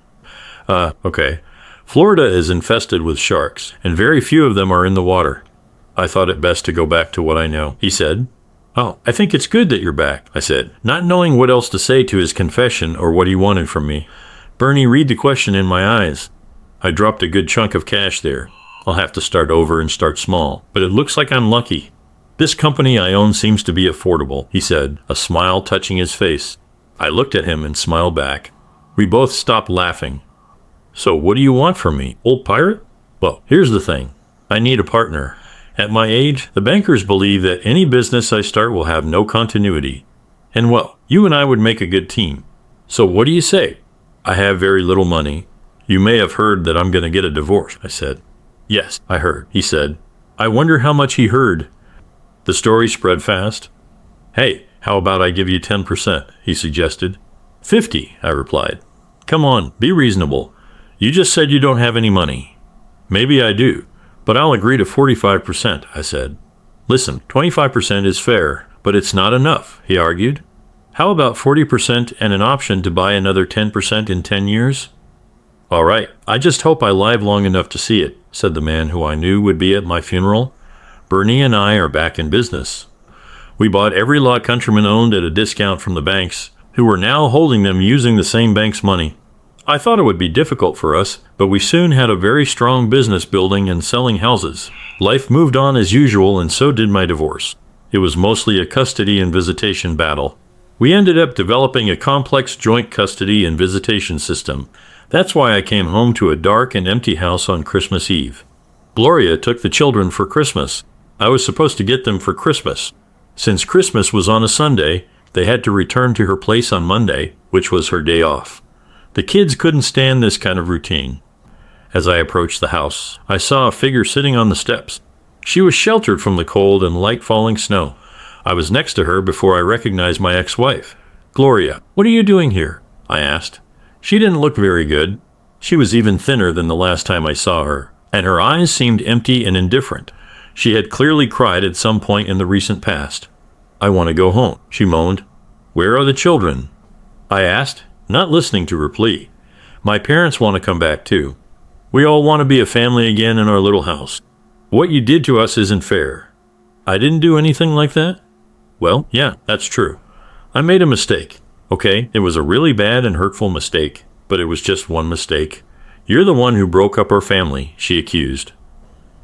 Okay. Florida is infested with sharks, and very few of them are in the water. I thought it best to go back to what I know," he said. "Oh, I think it's good that you're back," I said, not knowing what else to say to his confession or what he wanted from me. "Bernie, read the question in my eyes." I dropped a good chunk of cash there. I'll have to start over and start small, but it looks like I'm lucky. "This company I own seems to be affordable," he said, a smile touching his face. I looked at him and smiled back. We both stopped laughing. "So what do you want from me, old pirate?" "Well, here's the thing. I need a partner. At my age, the bankers believe that any business I start will have no continuity. And well, you and I would make a good team. So what do you say?" "I have very little money. You may have heard that I'm going to get a divorce," I said. "Yes, I heard," he said. I wonder how much he heard. The story spread fast. "Hey, how about I give you 10%, he suggested. 50, I replied. "Come on, be reasonable. You just said you don't have any money." "Maybe I do, but I'll agree to 45%, I said. "Listen, 25% is fair, but it's not enough," he argued. "How about 40% and an option to buy another 10% in 10 years? "All right, I just hope I live long enough to see it," said the man who I knew would be at my funeral. "Bernie and I are back in business." We bought every lot Countryman owned at a discount from the banks, who were now holding them using the same bank's money. I thought it would be difficult for us, but we soon had a very strong business building and selling houses. Life moved on as usual, and so did my divorce. It was mostly a custody and visitation battle. We ended up developing a complex joint custody and visitation system. That's why I came home to a dark and empty house on Christmas Eve. Gloria took the children for Christmas. I was supposed to get them for Christmas. Since Christmas was on a Sunday, they had to return to her place on Monday, which was her day off. The kids couldn't stand this kind of routine. As I approached the house, I saw a figure sitting on the steps. She was sheltered from the cold and light falling snow. I was next to her before I recognized my ex-wife. "Gloria, what are you doing here?" I asked. She didn't look very good. She was even thinner than the last time I saw her, and her eyes seemed empty and indifferent. She had clearly cried at some point in the recent past. "I want to go home," she moaned. "Where are the children?" I asked, not listening to her plea. "My parents want to come back too. We all want to be a family again in our little house. What you did to us isn't fair." "I didn't do anything like that?" "Well, yeah, that's true. I made a mistake. Okay, it was a really bad and hurtful mistake, but it was just one mistake. You're the one who broke up our family," she accused.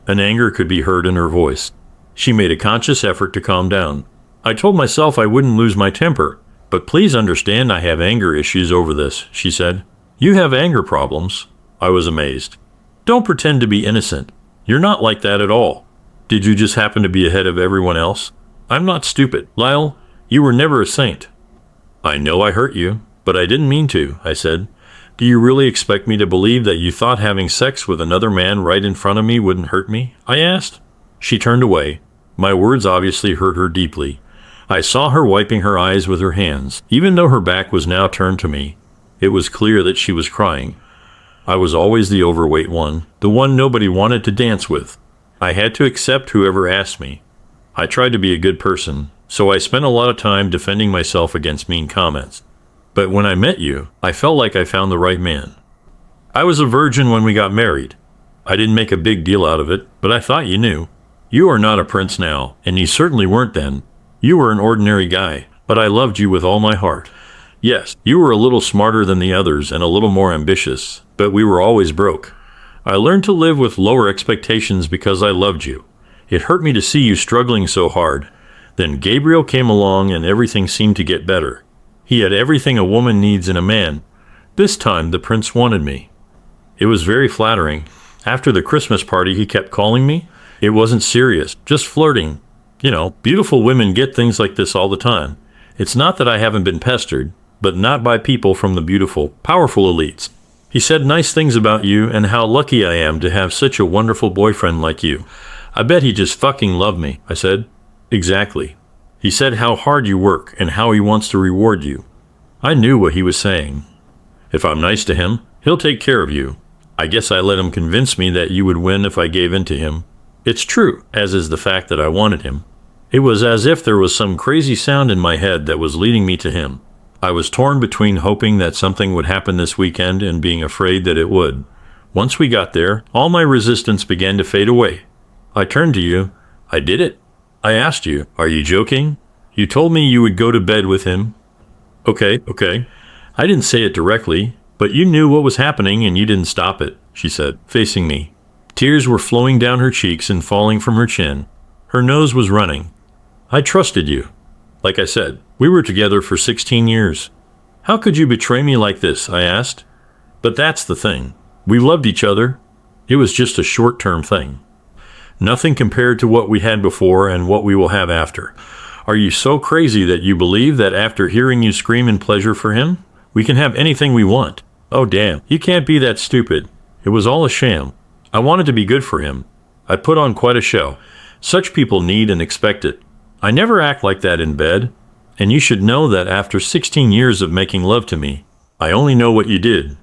An anger could be heard in her voice. She made a conscious effort to calm down. "I told myself I wouldn't lose my temper, but please understand I have anger issues over this," she said. "You have anger problems?" I was amazed. "Don't pretend to be innocent. You're not like that at all. Did you just happen to be ahead of everyone else? I'm not stupid. Lyle, you were never a saint." "I know I hurt you, but I didn't mean to," I said. "Do you really expect me to believe that you thought having sex with another man right in front of me wouldn't hurt me?" I asked. She turned away. My words obviously hurt her deeply. I saw her wiping her eyes with her hands. Even though her back was now turned to me, it was clear that she was crying. I was always the overweight one, the one nobody wanted to dance with. I had to accept whoever asked me. I tried to be a good person, so I spent a lot of time defending myself against mean comments. But when I met you, I felt like I found the right man. I was a virgin when we got married. I didn't make a big deal out of it, but I thought you knew. You are not a prince now, and you certainly weren't then. You were an ordinary guy, but I loved you with all my heart. Yes, you were a little smarter than the others and a little more ambitious, but we were always broke. I learned to live with lower expectations because I loved you. It hurt me to see you struggling so hard. Then Gabriel came along and everything seemed to get better. He had everything a woman needs in a man. This time the prince wanted me. It was very flattering. After the Christmas party he kept calling me. It wasn't serious, just flirting. You know, beautiful women get things like this all the time. It's not that I haven't been pestered, but not by people from the beautiful, powerful elites. He said nice things about you and how lucky I am to have such a wonderful boyfriend like you. I bet he just fucking loved me, I said. Exactly. He said how hard you work and how he wants to reward you. I knew what he was saying. If I'm nice to him, he'll take care of you. I guess I let him convince me that you would win if I gave in to him. It's true, as is the fact that I wanted him. It was as if there was some crazy sound in my head that was leading me to him. I was torn between hoping that something would happen this weekend and being afraid that it would. Once we got there, all my resistance began to fade away. I turned to you. I did it. I asked you, are you joking? You told me you would go to bed with him. Okay. I didn't say it directly, but you knew what was happening and you didn't stop it, she said, facing me. Tears were flowing down her cheeks and falling from her chin. Her nose was running. I trusted you. Like I said, we were together for 16 years. How could you betray me like this? I asked. But that's the thing. We loved each other. It was just a short-term thing. Nothing compared to what we had before and what we will have after. Are you so crazy that you believe that after hearing you scream in pleasure for him, we can have anything we want? Oh damn, you can't be that stupid. It was all a sham. I wanted to be good for him. I put on quite a show. Such people need and expect it. I never act like that in bed, and you should know that after 16 years of making love to me, I only know what you did.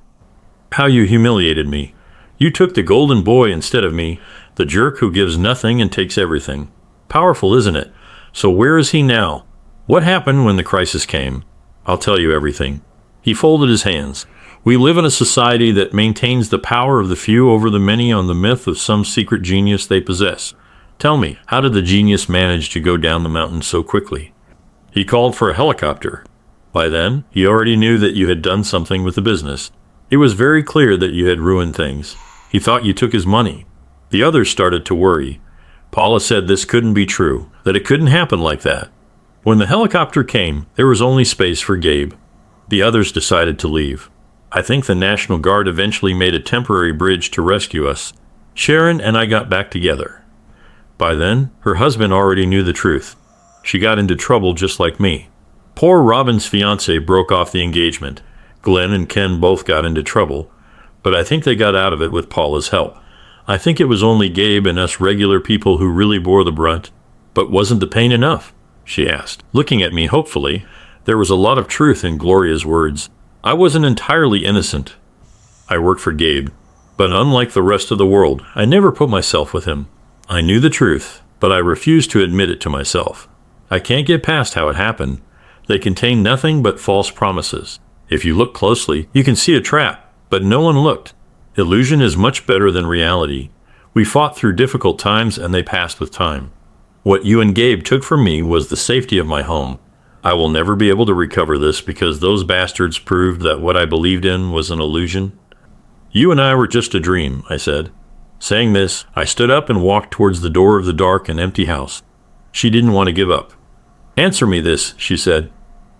How you humiliated me. You took the golden boy instead of me, the jerk who gives nothing and takes everything. Powerful, isn't it? So where is he now? What happened when the crisis came? I'll tell you everything. He folded his hands. We live in a society that maintains the power of the few over the many on the myth of some secret genius they possess. Tell me, how did the genius manage to go down the mountain so quickly? He called for a helicopter. By then, he already knew that you had done something with the business. It was very clear that you had ruined things. He thought you took his money. The others started to worry. Paula said this couldn't be true, that it couldn't happen like that. When the helicopter came, there was only space for Gabe. The others decided to leave. I think the National Guard eventually made a temporary bridge to rescue us. Sharon and I got back together. By then, her husband already knew the truth. She got into trouble just like me. Poor Robin's fiancé broke off the engagement. Glenn and Ken both got into trouble, but I think they got out of it with Paula's help. I think it was only Gabe and us regular people who really bore the brunt. But wasn't the pain enough? She asked, looking at me hopefully. There was a lot of truth in Gloria's words. I wasn't entirely innocent. I worked for Gabe, but unlike the rest of the world, I never put myself with him. I knew the truth, but I refused to admit it to myself. I can't get past how it happened. They contain nothing but false promises. If you look closely, you can see a trap, but no one looked. Illusion is much better than reality. We fought through difficult times and they passed with time. What you and Gabe took from me was the safety of my home. I will never be able to recover this because those bastards proved that what I believed in was an illusion. You and I were just a dream, I said. Saying this, I stood up and walked towards the door of the dark and empty house. She didn't want to give up. Answer me this, she said.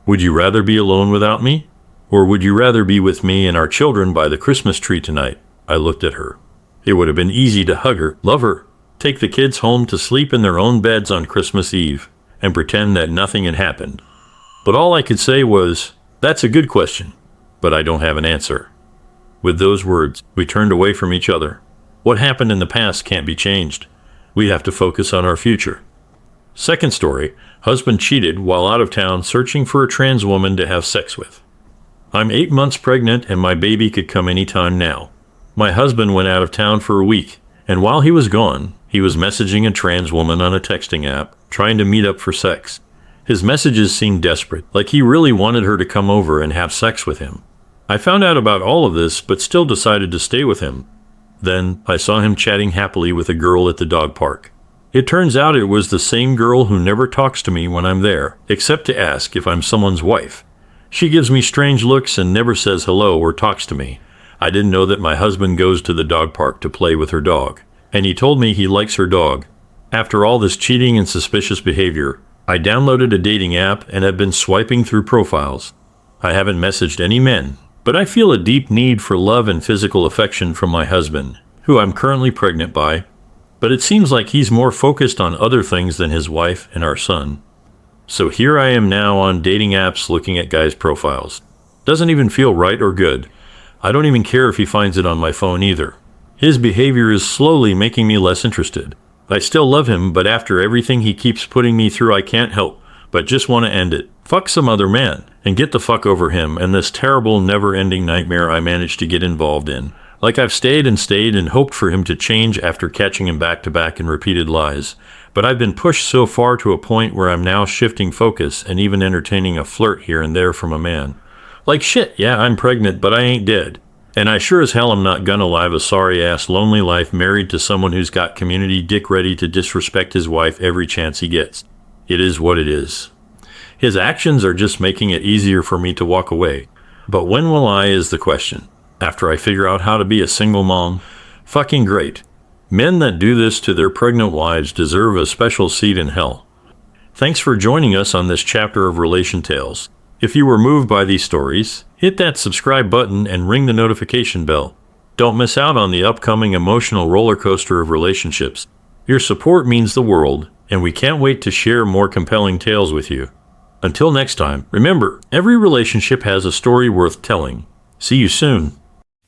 Would you rather be alone without me? Or would you rather be with me and our children by the Christmas tree tonight? I looked at her. It would have been easy to hug her, love her, take the kids home to sleep in their own beds on Christmas Eve, and pretend that nothing had happened. But all I could say was, that's a good question, but I don't have an answer. With those words, we turned away from each other. What happened in the past can't be changed. We have to focus on our future. Second story, husband cheated while out of town searching for a trans woman to have sex with. I'm 8 months pregnant and my baby could come anytime now. My husband went out of town for a week, and while he was gone, he was messaging a trans woman on a texting app, trying to meet up for sex. His messages seemed desperate, like he really wanted her to come over and have sex with him. I found out about all of this, but still decided to stay with him. Then, I saw him chatting happily with a girl at the dog park. It turns out it was the same girl who never talks to me when I'm there, except to ask if I'm someone's wife. She gives me strange looks and never says hello or talks to me. I didn't know that my husband goes to the dog park to play with her dog, and he told me he likes her dog. After all this cheating and suspicious behavior, I downloaded a dating app and have been swiping through profiles. I haven't messaged any men, but I feel a deep need for love and physical affection from my husband, who I'm currently pregnant by. But it seems like he's more focused on other things than his wife and our son. So here I am now on dating apps looking at guys' profiles. Doesn't even feel right or good. I don't even care if he finds it on my phone either. His behavior is slowly making me less interested. I still love him, but after everything he keeps putting me through, I can't help but just want to end it. Fuck some other man, and get the fuck over him and this terrible, never-ending nightmare I managed to get involved in. Like I've stayed and hoped for him to change after catching him back-to-back in repeated lies. But I've been pushed so far to a point where I'm now shifting focus and even entertaining a flirt here and there from a man. Like shit, yeah, I'm pregnant, but I ain't dead. And I sure as hell am not gonna live a sorry-ass lonely life married to someone who's got community dick ready to disrespect his wife every chance he gets. It is what it is. His actions are just making it easier for me to walk away. But when will I is the question. After I figure out how to be a single mom? Fucking great. Men that do this to their pregnant wives deserve a special seat in hell. Thanks for joining us on this chapter of Relation Tales. If you were moved by these stories, hit that subscribe button and ring the notification bell. Don't miss out on the upcoming emotional roller coaster of relationships. Your support means the world, and we can't wait to share more compelling tales with you. Until next time, remember, every relationship has a story worth telling. See you soon.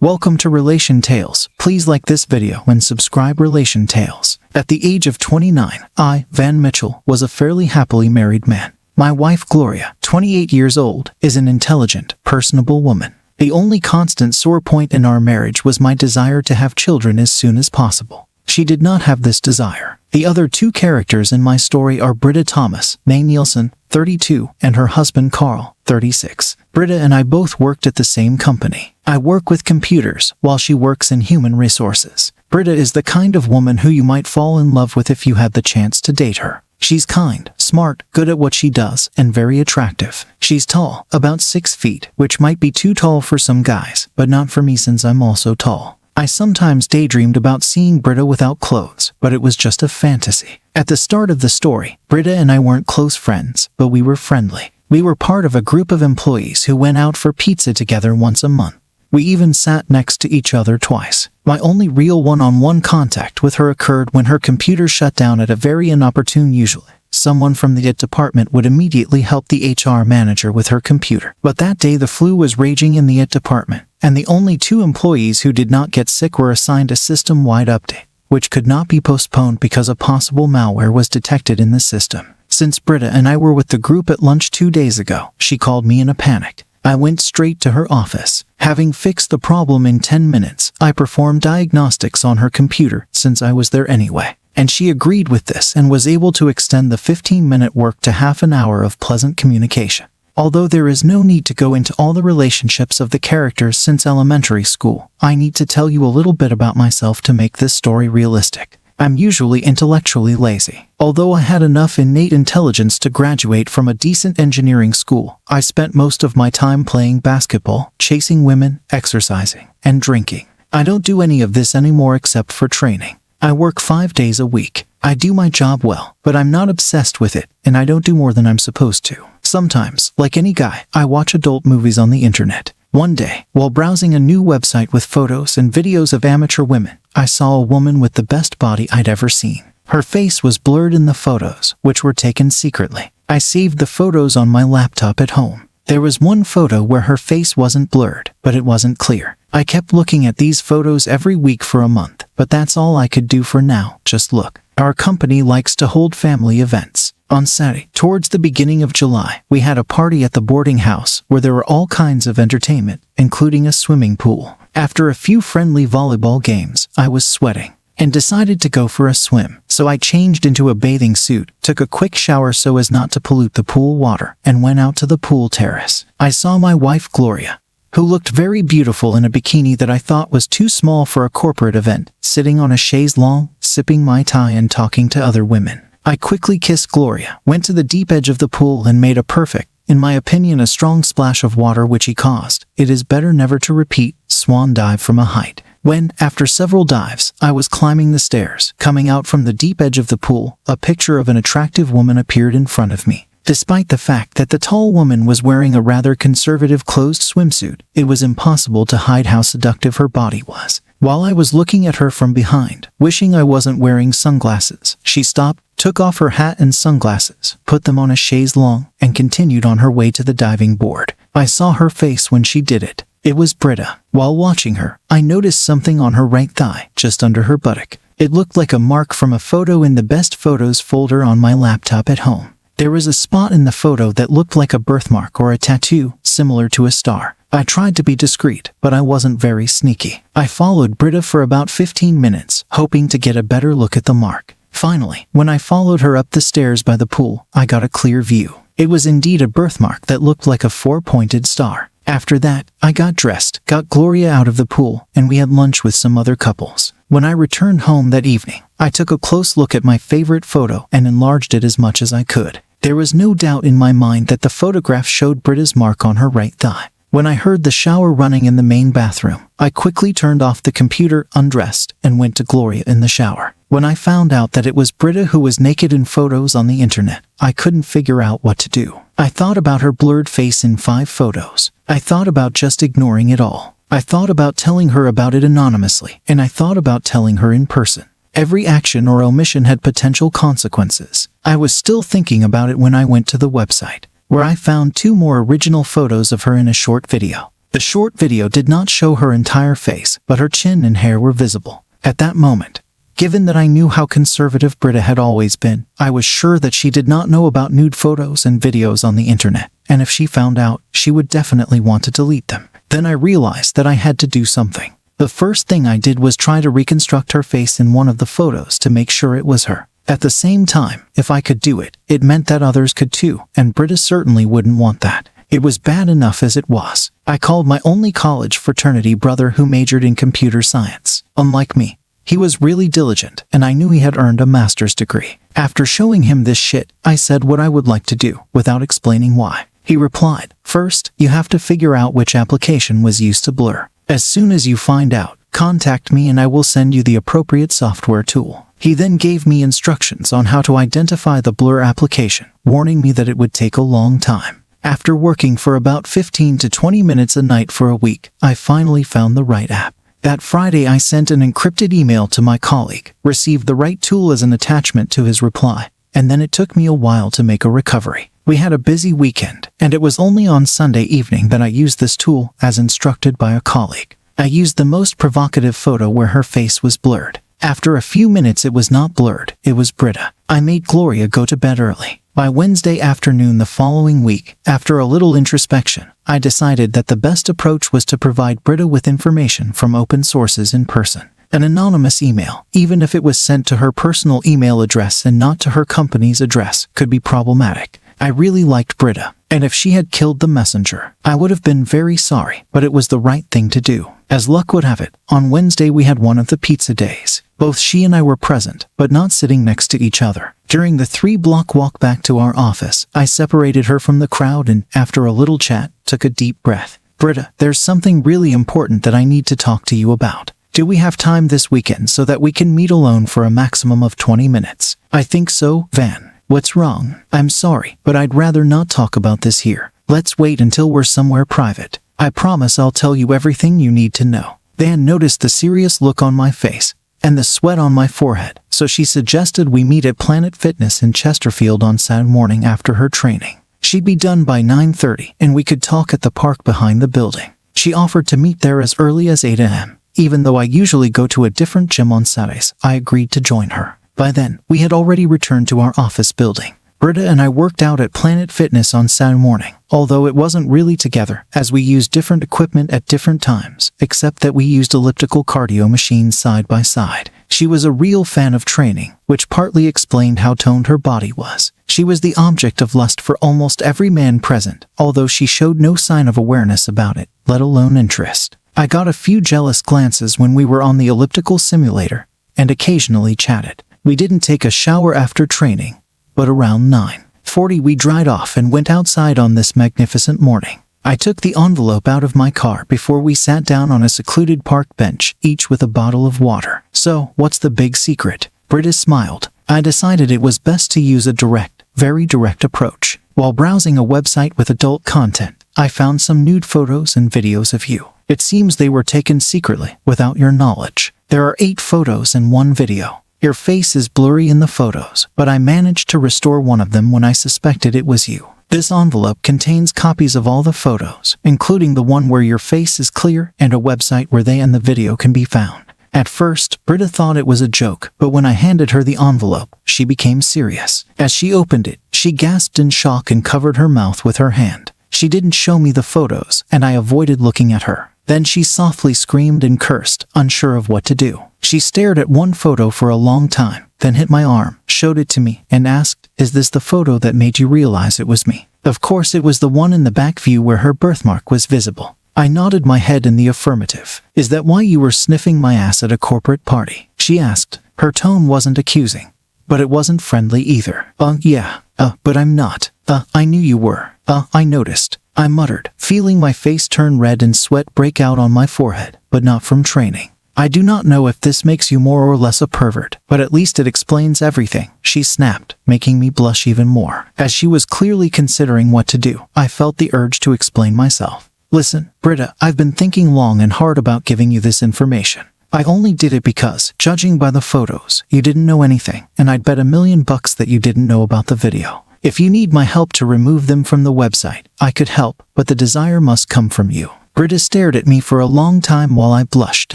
Welcome to Relation Tales. Please like this video and subscribe Relation Tales. At the age of 29, I, Van Mitchell, was a fairly happily married man. My wife, Gloria, 28 years old, is an intelligent, personable woman. The only constant sore point in our marriage was my desire to have children as soon as possible. She did not have this desire. The other two characters in my story are Britta Thomas, née Nielsen, 32, and her husband Carl, 36. Britta and I both worked at the same company. I work with computers, while she works in human resources. Britta is the kind of woman who you might fall in love with if you had the chance to date her. She's kind, smart, good at what she does, and very attractive. She's tall, about 6 feet, which might be too tall for some guys, but not for me since I'm also tall. I sometimes daydreamed about seeing Britta without clothes, but it was just a fantasy. At the start of the story, Britta and I weren't close friends, but we were friendly. We were part of a group of employees who went out for pizza together once a month. We even sat next to each other twice. My only real one-on-one contact with her occurred when her computer shut down at a very inopportune usually. Someone from the IT department would immediately help the HR manager with her computer. But that day the flu was raging in the IT department, and the only 2 employees who did not get sick were assigned a system-wide update, which could not be postponed because a possible malware was detected in the system. Since Britta and I were with the group at lunch 2 days ago, she called me in a panic. I went straight to her office. Having fixed the problem in 10 minutes, I performed diagnostics on her computer since I was there anyway. And she agreed with this and was able to extend the 15-minute work to half an hour of pleasant communication. Although there is no need to go into all the relationships of the characters since elementary school, I need to tell you a little bit about myself to make this story realistic. I'm usually intellectually lazy. Although I had enough innate intelligence to graduate from a decent engineering school, I spent most of my time playing basketball, chasing women, exercising, and drinking. I don't do any of this anymore except for training. I work 5 days a week. I do my job well, but I'm not obsessed with it, and I don't do more than I'm supposed to. Sometimes, like any guy, I watch adult movies on the internet. One day, while browsing a new website with photos and videos of amateur women, I saw a woman with the best body I'd ever seen. Her face was blurred in the photos, which were taken secretly. I saved the photos on my laptop at home. There was one photo where her face wasn't blurred, but it wasn't clear. I kept looking at these photos every week for a month, but that's all I could do for now, just look. Our company likes to hold family events. On Saturday, towards the beginning of July, we had a party at the boarding house where there were all kinds of entertainment, including a swimming pool. After a few friendly volleyball games, I was sweating and decided to go for a swim. So I changed into a bathing suit, took a quick shower so as not to pollute the pool water, and went out to the pool terrace. I saw my wife Gloria. who looked very beautiful in a bikini that I thought was too small for a corporate event, sitting on a chaise longue, sipping Mai Tai and talking to other women. I quickly kissed Gloria, went to the deep edge of the pool and made a perfect, in my opinion, a strong splash of water which he caused. It is better never to repeat, swan dive from a height. When, after several dives, I was climbing the stairs, coming out from the deep edge of the pool, a picture of an attractive woman appeared in front of me. Despite the fact that the tall woman was wearing a rather conservative closed swimsuit, it was impossible to hide how seductive her body was. While I was looking at her from behind, wishing I wasn't wearing sunglasses, she stopped, took off her hat and sunglasses, put them on a chaise longue, and continued on her way to the diving board. I saw her face when she did it. It was Britta. While watching her, I noticed something on her right thigh, just under her buttock. It looked like a mark from a photo in the best photos folder on my laptop at home. There was a spot in the photo that looked like a birthmark or a tattoo, similar to a star. I tried to be discreet, but I wasn't very sneaky. I followed Britta for about 15 minutes, hoping to get a better look at the mark. Finally, when I followed her up the stairs by the pool, I got a clear view. It was indeed a birthmark that looked like a four-pointed star. After that, I got dressed, got Gloria out of the pool, and we had lunch with some other couples. When I returned home that evening, I took a close look at my favorite photo and enlarged it as much as I could. There was no doubt in my mind that the photograph showed Britta's mark on her right thigh. When I heard the shower running in the main bathroom, I quickly turned off the computer, undressed, and went to Gloria in the shower. When I found out that it was Britta who was naked in photos on the internet, I couldn't figure out what to do. I thought about her blurred face in 5 photos. I thought about just ignoring it all. I thought about telling her about it anonymously, and I thought about telling her in person. Every action or omission had potential consequences. I was still thinking about it when I went to the website, where I found 2 more original photos of her in a short video. The short video did not show her entire face, but her chin and hair were visible. At that moment, given that I knew how conservative Britta had always been, I was sure that she did not know about nude photos and videos on the internet, and if she found out, she would definitely want to delete them. Then I realized that I had to do something. The first thing I did was try to reconstruct her face in one of the photos to make sure it was her. At the same time, if I could do it, it meant that others could too, and Britta certainly wouldn't want that. It was bad enough as it was. I called my only college fraternity brother who majored in computer science. Unlike me, he was really diligent, and I knew he had earned a master's degree. After showing him this shit, I said what I would like to do, without explaining why. He replied, "First, you have to figure out which application was used to blur. As soon as you find out, contact me and I will send you the appropriate software tool." He then gave me instructions on how to identify the blur application, warning me that it would take a long time. After working for about 15 to 20 minutes a night for a week, I finally found the right app. That Friday I sent an encrypted email to my colleague, received the right tool as an attachment to his reply, and then it took me a while to make a recovery. We had a busy weekend, and it was only on Sunday evening that I used this tool as instructed by a colleague. I used the most provocative photo where her face was blurred. After a few minutes it was not blurred, it was Britta. I made Gloria go to bed early. By Wednesday afternoon the following week, after a little introspection, I decided that the best approach was to provide Britta with information from open sources in person. An anonymous email, even if it was sent to her personal email address and not to her company's address, could be problematic. I really liked Britta, and if she had killed the messenger, I would have been very sorry, but it was the right thing to do. As luck would have it, on Wednesday we had one of the pizza days. Both she and I were present, but not sitting next to each other. During the 3-block walk back to our office, I separated her from the crowd and, after a little chat, took a deep breath. "Britta, there's something really important that I need to talk to you about. Do we have time this weekend so that we can meet alone for a maximum of 20 minutes? "I think so, Van." "What's wrong?" "I'm sorry, but I'd rather not talk about this here. Let's wait until we're somewhere private. I promise I'll tell you everything you need to know." Van noticed the serious look on my face and the sweat on my forehead, so she suggested we meet at Planet Fitness in Chesterfield on Saturday morning after her training. She'd be done by 9:30, and we could talk at the park behind the building. She offered to meet there as early as 8 a.m. Even though I usually go to a different gym on Saturdays, I agreed to join her. By then, we had already returned to our office building. Britta and I worked out at Planet Fitness on Saturday morning, although it wasn't really together, as we used different equipment at different times, except that we used elliptical cardio machines side by side. She was a real fan of training, which partly explained how toned her body was. She was the object of lust for almost every man present, although she showed no sign of awareness about it, let alone interest. I got a few jealous glances when we were on the elliptical simulator, and occasionally chatted. We didn't take a shower after training, but around 9:40 we dried off and went outside on this magnificent morning. I took the envelope out of my car before we sat down on a secluded park bench, each with a bottle of water. So, what's the big secret? Britta smiled. I decided it was best to use a direct, very direct approach. While browsing a website with adult content, I found some nude photos and videos of you. It seems they were taken secretly, without your knowledge. There are 8 photos and 1 video. Your face is blurry in the photos, but I managed to restore one of them when I suspected it was you. This envelope contains copies of all the photos, including the one where your face is clear and a website where they and the video can be found. At first, Britta thought it was a joke, but when I handed her the envelope, she became serious. As she opened it, she gasped in shock and covered her mouth with her hand. She didn't show me the photos, and I avoided looking at her. Then she softly screamed and cursed, unsure of what to do. She stared at one photo for a long time, then hit my arm, showed it to me, and asked, "Is this the photo that made you realize it was me?" Of course it was the one in the back view where her birthmark was visible. I nodded my head in the affirmative. "Is that why you were sniffing my ass at a corporate party?" she asked. Her tone wasn't accusing, but it wasn't friendly either. Yeah. But I'm not. I knew you were. I noticed," I muttered, feeling my face turn red and sweat break out on my forehead, but not from training. "I do not know if this makes you more or less a pervert, but at least it explains everything," she snapped, making me blush even more. As she was clearly considering what to do, I felt the urge to explain myself. "Listen, Britta, I've been thinking long and hard about giving you this information. I only did it because, judging by the photos, you didn't know anything, and I'd bet $1 million that you didn't know about the video. If you need my help to remove them from the website, I could help, but the desire must come from you." Britta stared at me for a long time while I blushed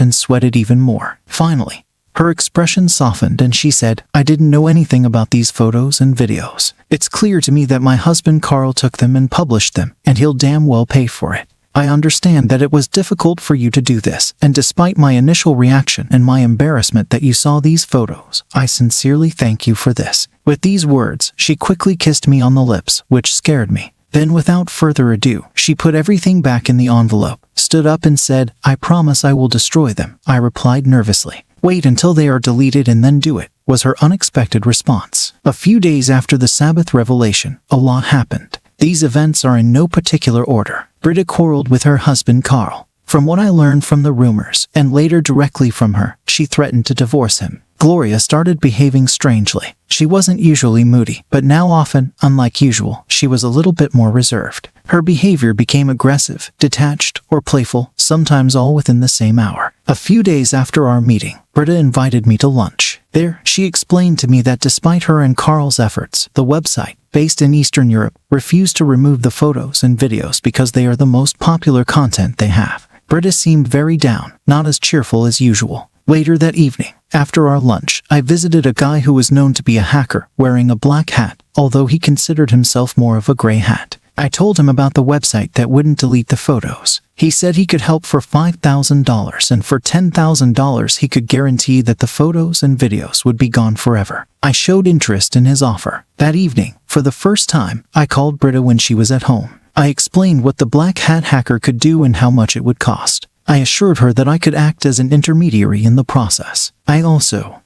and sweated even more. Finally, her expression softened and she said, "I didn't know anything about these photos and videos. It's clear to me that my husband Carl took them and published them, and he'll damn well pay for it. I understand that it was difficult for you to do this, and despite my initial reaction and my embarrassment that you saw these photos, I sincerely thank you for this." With these words, she quickly kissed me on the lips, which scared me. Then without further ado, she put everything back in the envelope, stood up and said, "I promise I will destroy them." I replied nervously. "Wait until they are deleted and then do it," was her unexpected response. A few days after the Sabbath revelation, a lot happened. These events are in no particular order. Britta quarreled with her husband Carl. From what I learned from the rumors, and later directly from her, she threatened to divorce him. Gloria started behaving strangely. She wasn't usually moody, but now often, unlike usual, she was a little bit more reserved. Her behavior became aggressive, detached, or playful, sometimes all within the same hour. A few days after our meeting, Britta invited me to lunch. There, she explained to me that despite her and Carl's efforts, the website, based in Eastern Europe, refused to remove the photos and videos because they are the most popular content they have. Britta seemed very down, not as cheerful as usual. Later that evening, after our lunch, I visited a guy who was known to be a hacker, wearing a black hat, although he considered himself more of a gray hat. I told him about the website that wouldn't delete the photos. He said he could help for $5,000, and for $10,000 he could guarantee that the photos and videos would be gone forever. I showed interest in his offer. That evening, for the first time, I called Britta when she was at home. I explained what the black hat hacker could do and how much it would cost. I assured her that I could act as an intermediary in the process.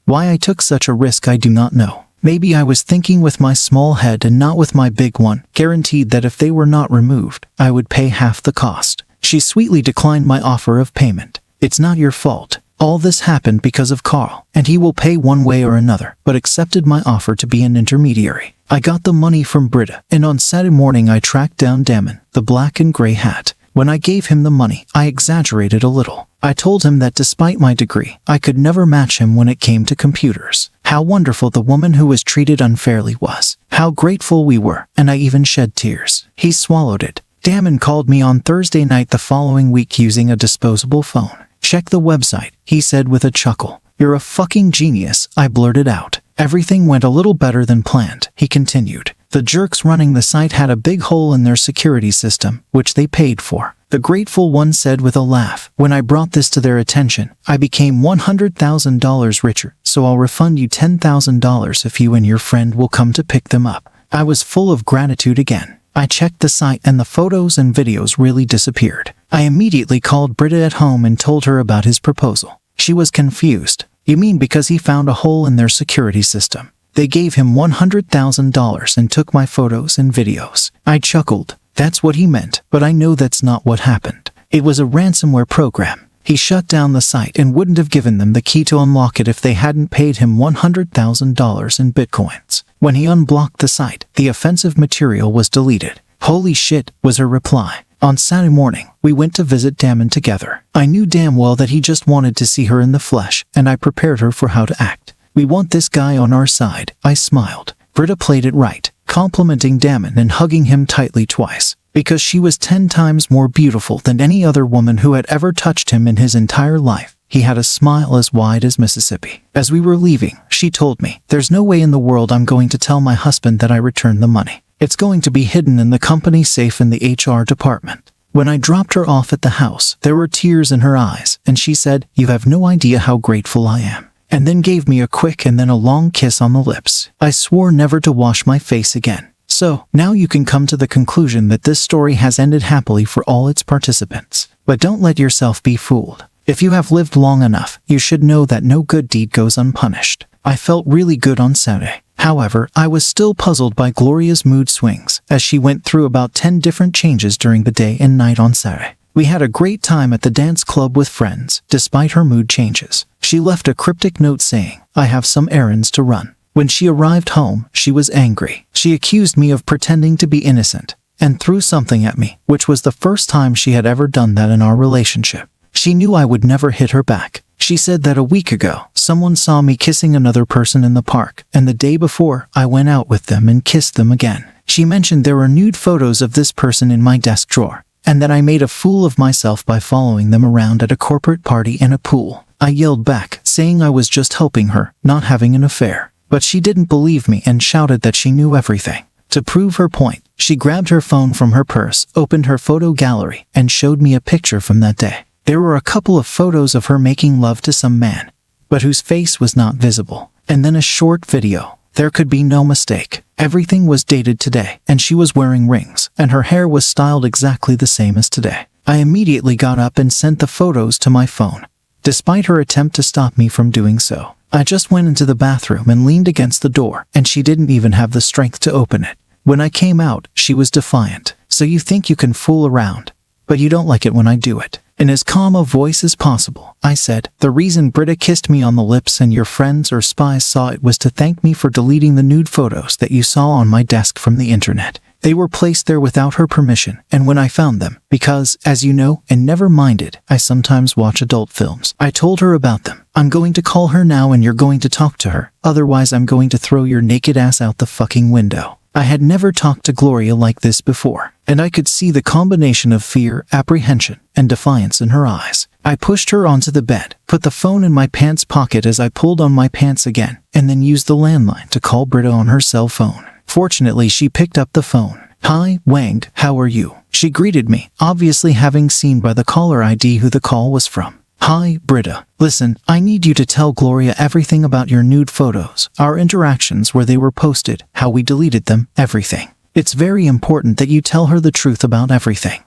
Why I took such a risk I do not know. Maybe I was thinking with my small head and not with my big one, guaranteed that if they were not removed, I would pay half the cost. She sweetly declined my offer of payment. "It's not your fault. All this happened because of Carl, and he will pay one way or another," but accepted my offer to be an intermediary. I got the money from Britta, and on Saturday morning I tracked down Damon, the black and gray hat. When I gave him the money, I exaggerated a little. I told him that despite my degree, I could never match him when it came to computers. How wonderful the woman who was treated unfairly was. How grateful we were, and I even shed tears. He swallowed it. Damon called me on Thursday night the following week using a disposable phone. "Check the website," he said with a chuckle. "You're a fucking genius," I blurted out. "Everything went a little better than planned," he continued. "The jerks running the site had a big hole in their security system, which they paid for." The grateful one said with a laugh, "When I brought this to their attention, I became $100,000 richer, so I'll refund you $10,000 if you and your friend will come to pick them up." I was full of gratitude again. I checked the site and the photos and videos really disappeared. I immediately called Britta at home and told her about his proposal. She was confused. You mean because he found a hole in their security system? They gave him $100,000 and took my photos and videos. I chuckled. That's what he meant, but I know that's not what happened. It was a ransomware program. He shut down the site and wouldn't have given them the key to unlock it if they hadn't paid him $100,000 in bitcoins. When he unblocked the site, the offensive material was deleted. Holy shit, was her reply. On Saturday morning, we went to visit Damon together. I knew damn well that he just wanted to see her in the flesh, and I prepared her for how to act. We want this guy on our side, I smiled. Britta played it right, complimenting Damon and hugging him tightly twice, because she was 10 times more beautiful than any other woman who had ever touched him in his entire life. He had a smile as wide as Mississippi. As we were leaving, she told me, "There's no way in the world I'm going to tell my husband that I returned the money. It's going to be hidden in the company safe in the HR department." When I dropped her off at the house, there were tears in her eyes, and she said, "You have no idea how grateful I am," and then gave me a quick and then a long kiss on the lips. I swore never to wash my face again. So, now you can come to the conclusion that this story has ended happily for all its participants. But don't let yourself be fooled. If you have lived long enough, you should know that no good deed goes unpunished. I felt really good on Saturday. However, I was still puzzled by Gloria's mood swings, as she went through about 10 different changes during the day and night on Saturday. We had a great time at the dance club with friends, despite her mood changes. She left a cryptic note saying, "I have some errands to run." When she arrived home, she was angry. She accused me of pretending to be innocent, and threw something at me, which was the first time she had ever done that in our relationship. She knew I would never hit her back. She said that a week ago, someone saw me kissing another person in the park, and the day before, I went out with them and kissed them again. She mentioned there were nude photos of this person in my desk drawer, and that I made a fool of myself by following them around at a corporate party and a pool. I yelled back, saying I was just helping her, not having an affair. But she didn't believe me and shouted that she knew everything. To prove her point, she grabbed her phone from her purse, opened her photo gallery, and showed me a picture from that day. There were a couple of photos of her making love to some man, but whose face was not visible. And then a short video. There could be no mistake. Everything was dated today, and she was wearing rings, and her hair was styled exactly the same as today. I immediately got up and sent the photos to my phone, despite her attempt to stop me from doing so. I just went into the bathroom and leaned against the door, and she didn't even have the strength to open it. When I came out, she was defiant. "So you think you can fool around, but you don't like it when I do it." In as calm a voice as possible, I said, "The reason Britta kissed me on the lips and your friends or spies saw it was to thank me for deleting the nude photos that you saw on my desk from the internet. They were placed there without her permission, and when I found them, because, as you know, and never minded, I sometimes watch adult films, I told her about them. I'm going to call her now and you're going to talk to her, otherwise I'm going to throw your naked ass out the fucking window." I had never talked to Gloria like this before, and I could see the combination of fear, apprehension, and defiance in her eyes. I pushed her onto the bed, put the phone in my pants pocket as I pulled on my pants again, and then used the landline to call Britta on her cell phone. Fortunately, she picked up the phone. "Hi, Wang, how are you?" She greeted me, obviously having seen by the caller ID who the call was from. "Hi, Britta. Listen, I need you to tell Gloria everything about your nude photos, our interactions where they were posted, how we deleted them, everything. It's very important that you tell her the truth about everything."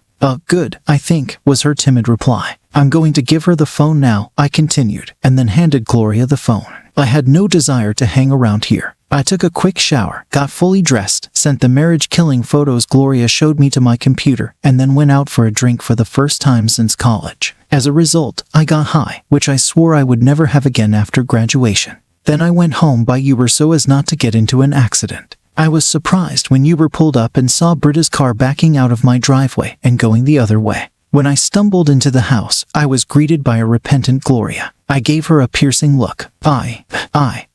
Good, I think," was her timid reply. "I'm going to give her the phone now," I continued, and then handed Gloria the phone. I had no desire to hang around here. I took a quick shower, got fully dressed, sent the marriage-killing photos Gloria showed me to my computer, and then went out for a drink for the first time since college. As a result, I got high, which I swore I would never have again after graduation. Then I went home by Uber so as not to get into an accident. I was surprised when Uber pulled up and saw Britta's car backing out of my driveway and going the other way. When I stumbled into the house, I was greeted by a repentant Gloria. I gave her a piercing look. I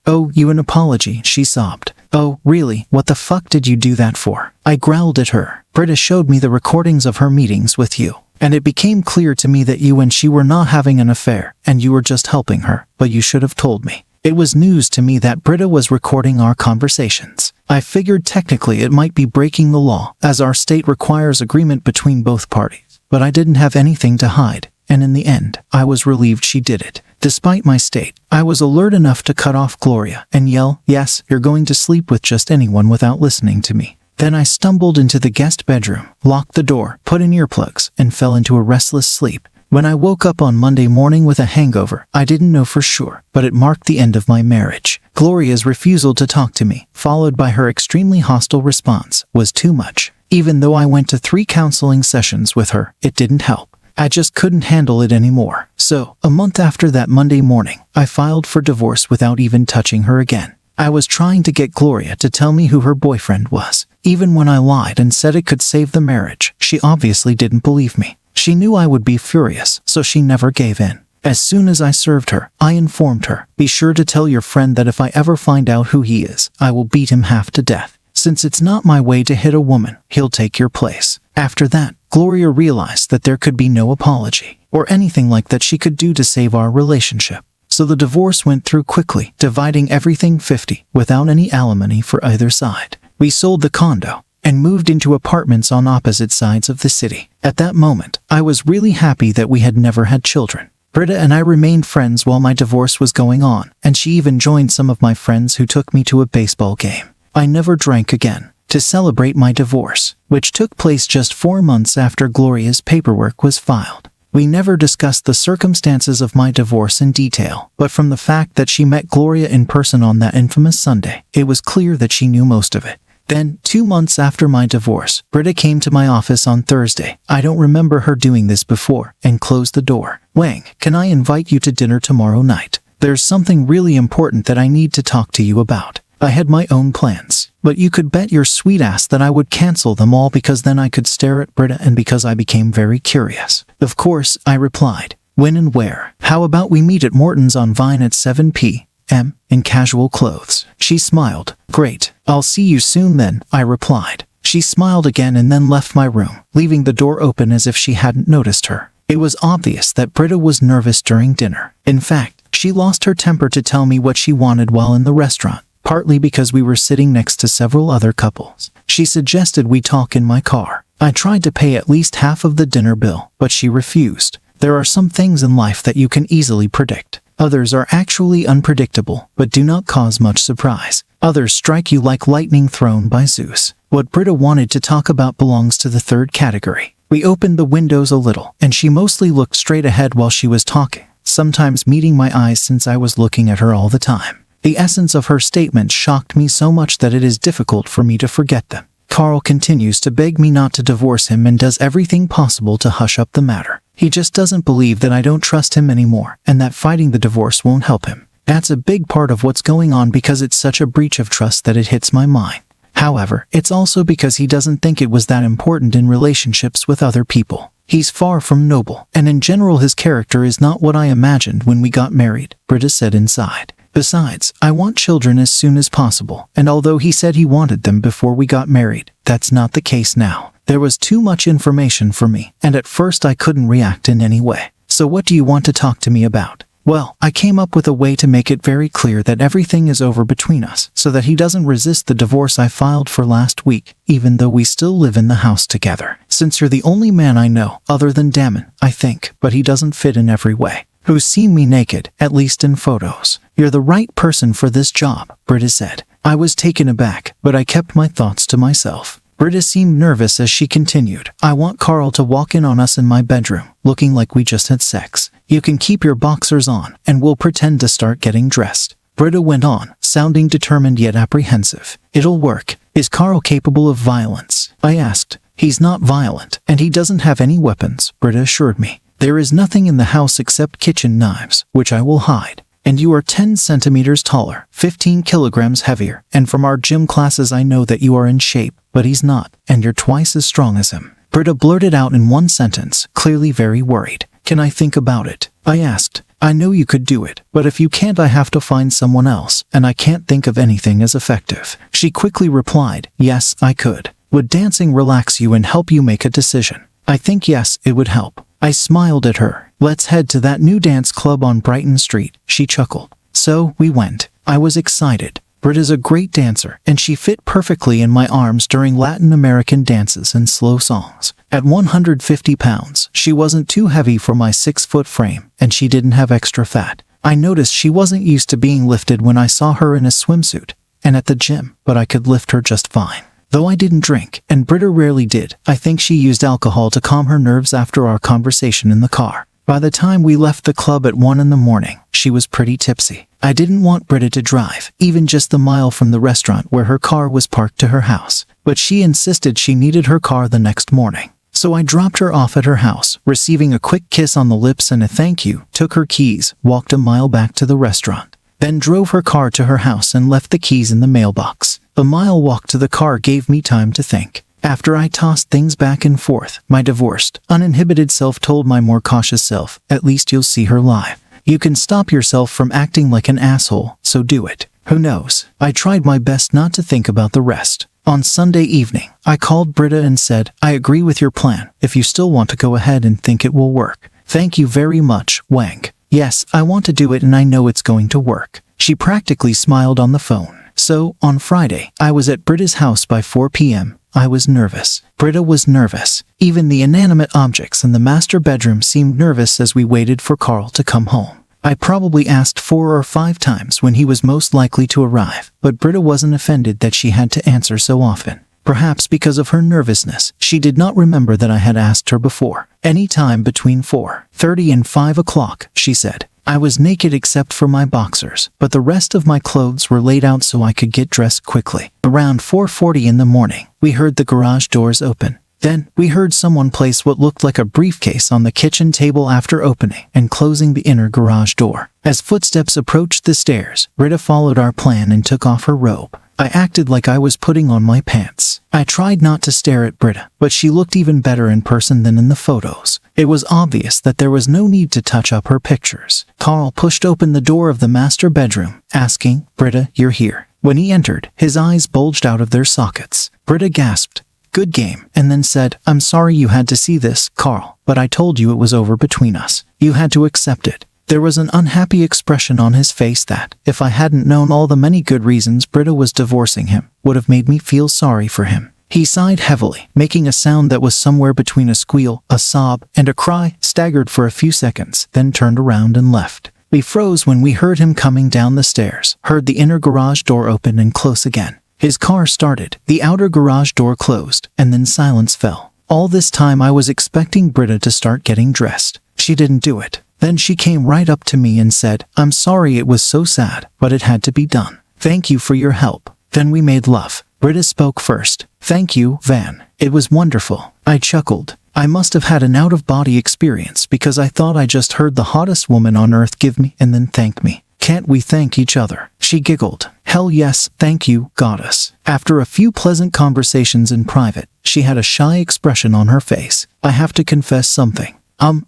owe you an apology," she sobbed. "Oh, really? What the fuck did you do that for?" I growled at her. "Britta showed me the recordings of her meetings with you, and it became clear to me that you and she were not having an affair, and you were just helping her, but you should have told me. It was news to me that Britta was recording our conversations. I figured technically it might be breaking the law, as our state requires agreement between both parties. But I didn't have anything to hide, and in the end, I was relieved she did it. Despite my state, I was alert enough to cut off Gloria and yell, "Yes, you're going to sleep with just anyone," without listening to me. Then I stumbled into the guest bedroom, locked the door, put in earplugs, and fell into a restless sleep. When I woke up on Monday morning with a hangover, I didn't know for sure, but it marked the end of my marriage. Gloria's refusal to talk to me, followed by her extremely hostile response, was too much. Even though I went to 3 counseling sessions with her, it didn't help. I just couldn't handle it anymore. So, a month after that Monday morning, I filed for divorce without even touching her again. I was trying to get Gloria to tell me who her boyfriend was. Even when I lied and said it could save the marriage, she obviously didn't believe me. She knew I would be furious, so she never gave in. As soon as I served her, I informed her, "Be sure to tell your friend that if I ever find out who he is, I will beat him half to death. Since it's not my way to hit a woman, he'll take your place." After that, Gloria realized that there could be no apology or anything like that she could do to save our relationship. So the divorce went through quickly, dividing everything 50, without any alimony for either side. We sold the condo and moved into apartments on opposite sides of the city. At that moment, I was really happy that we had never had children. Britta and I remained friends while my divorce was going on, and she even joined some of my friends who took me to a baseball game. I never drank again to celebrate my divorce, which took place just 4 months after Gloria's paperwork was filed. We never discussed the circumstances of my divorce in detail, but from the fact that she met Gloria in person on that infamous Sunday, it was clear that she knew most of it. Then, 2 months after my divorce, Britta came to my office on Thursday. I don't remember her doing this before, and closed the door. "Wang, can I invite you to dinner tomorrow night? There's something really important that I need to talk to you about." I had my own plans, but you could bet your sweet ass that I would cancel them all, because then I could stare at Britta and because I became very curious. "Of course," I replied. "When and where? How about we meet at Morton's on Vine at 7 p.m. in casual clothes?" She smiled. "Great. I'll see you soon then," I replied. She smiled again and then left my room, leaving the door open as if she hadn't noticed her. It was obvious that Britta was nervous during dinner. In fact, she lost her temper to tell me what she wanted while in the restaurant, partly because we were sitting next to several other couples. She suggested we talk in my car. I tried to pay at least half of the dinner bill, but she refused. There are some things in life that you can easily predict. Others are actually unpredictable, but do not cause much surprise. Others strike you like lightning thrown by Zeus. What Britta wanted to talk about belongs to the third category. We opened the windows a little, and she mostly looked straight ahead while she was talking, sometimes meeting my eyes since I was looking at her all the time. The essence of her statements shocked me so much that it is difficult for me to forget them. "Carl continues to beg me not to divorce him and does everything possible to hush up the matter. He just doesn't believe that I don't trust him anymore and that fighting the divorce won't help him. That's a big part of what's going on because it's such a breach of trust that it hits my mind. However, it's also because he doesn't think it was that important in relationships with other people. He's far from noble, and in general his character is not what I imagined when we got married," Britta said inside. "Besides, I want children as soon as possible, and although he said he wanted them before we got married, that's not the case now. There was too much information for me, and at first I couldn't react in any way. So what do you want to talk to me about?" "Well, I came up with a way to make it very clear that everything is over between us, so that he doesn't resist the divorce I filed for last week, even though we still live in the house together. Since you're the only man I know, other than Damon, I think, but he doesn't fit in every way, who's seen me naked, at least in photos. You're the right person for this job," Britta said. I was taken aback, but I kept my thoughts to myself. Britta seemed nervous as she continued. "I want Carl to walk in on us in my bedroom, looking like we just had sex. You can keep your boxers on, and we'll pretend to start getting dressed." Britta went on, sounding determined yet apprehensive. "It'll work. Is Carl capable of violence?" I asked. "He's not violent, and he doesn't have any weapons," Britta assured me. "There is nothing in the house except kitchen knives, which I will hide. And you are 10 centimeters taller, 15 kilograms heavier, and from our gym classes I know that you are in shape, but he's not, and you're twice as strong as him." Britta blurted out in one sentence, clearly very worried. "Can I think about it?" I asked. "I know you could do it, but if you can't I have to find someone else, and I can't think of anything as effective." She quickly replied, "Yes, I could. Would dancing relax you and help you make a decision?" I think yes, it would help. I smiled at her. "Let's head to that new dance club on Brighton Street," she chuckled. So we went. I was excited. Britta's a great dancer, and she fit perfectly in my arms during Latin American dances and slow songs. At 150 pounds, she wasn't too heavy for my 6-foot frame, and she didn't have extra fat. I noticed she wasn't used to being lifted when I saw her in a swimsuit and at the gym, but I could lift her just fine. Though I didn't drink, and Britta rarely did, I think she used alcohol to calm her nerves after our conversation in the car. By the time we left the club at 1 in the morning, she was pretty tipsy. I didn't want Britta to drive, even just the mile from the restaurant where her car was parked to her house, but she insisted she needed her car the next morning. So I dropped her off at her house, receiving a quick kiss on the lips and a thank you, took her keys, walked a mile back to the restaurant, then drove her car to her house and left the keys in the mailbox. The mile walk to the car gave me time to think. After I tossed things back and forth, my divorced, uninhibited self told my more cautious self, at least you'll see her live. You can stop yourself from acting like an asshole, so do it. Who knows? I tried my best not to think about the rest. On Sunday evening, I called Britta and said, I agree with your plan, if you still want to go ahead and think it will work. Thank you very much, Wang. Yes, I want to do it and I know it's going to work. She practically smiled on the phone. So, on Friday, I was at Britta's house by 4 p.m. I was nervous. Britta was nervous. Even the inanimate objects in the master bedroom seemed nervous as we waited for Carl to come home. I probably asked 4 or 5 times when he was most likely to arrive, but Britta wasn't offended that she had to answer so often. Perhaps because of her nervousness, she did not remember that I had asked her before. Any time between 4:30 and 5 o'clock, she said. I was naked except for my boxers, but the rest of my clothes were laid out so I could get dressed quickly. Around 4:40 in the morning, we heard the garage doors open. Then, we heard someone place what looked like a briefcase on the kitchen table after opening and closing the inner garage door. As footsteps approached the stairs, Britta followed our plan and took off her robe. I acted like I was putting on my pants. I tried not to stare at Britta, but she looked even better in person than in the photos. It was obvious that there was no need to touch up her pictures. Carl pushed open the door of the master bedroom, asking, Britta, you're here. When he entered, his eyes bulged out of their sockets. Britta gasped, good game, and then said, I'm sorry you had to see this, Carl, but I told you it was over between us. You had to accept it. There was an unhappy expression on his face that, if I hadn't known all the many good reasons Britta was divorcing him, would have made me feel sorry for him. He sighed heavily, making a sound that was somewhere between a squeal, a sob, and a cry, staggered for a few seconds, then turned around and left. We froze when we heard him coming down the stairs, heard the inner garage door open and close again. His car started, the outer garage door closed, and then silence fell. All this time I was expecting Britta to start getting dressed. She didn't do it. Then she came right up to me and said, I'm sorry it was so sad, but it had to be done. Thank you for your help. Then we made love. Britta spoke first. Thank you, Van. It was wonderful. I chuckled. I must have had an out-of-body experience because I thought I just heard the hottest woman on earth give me and then thank me. Can't we thank each other? She giggled. Hell yes, thank you, goddess. After a few pleasant conversations in private, she had a shy expression on her face. I have to confess something.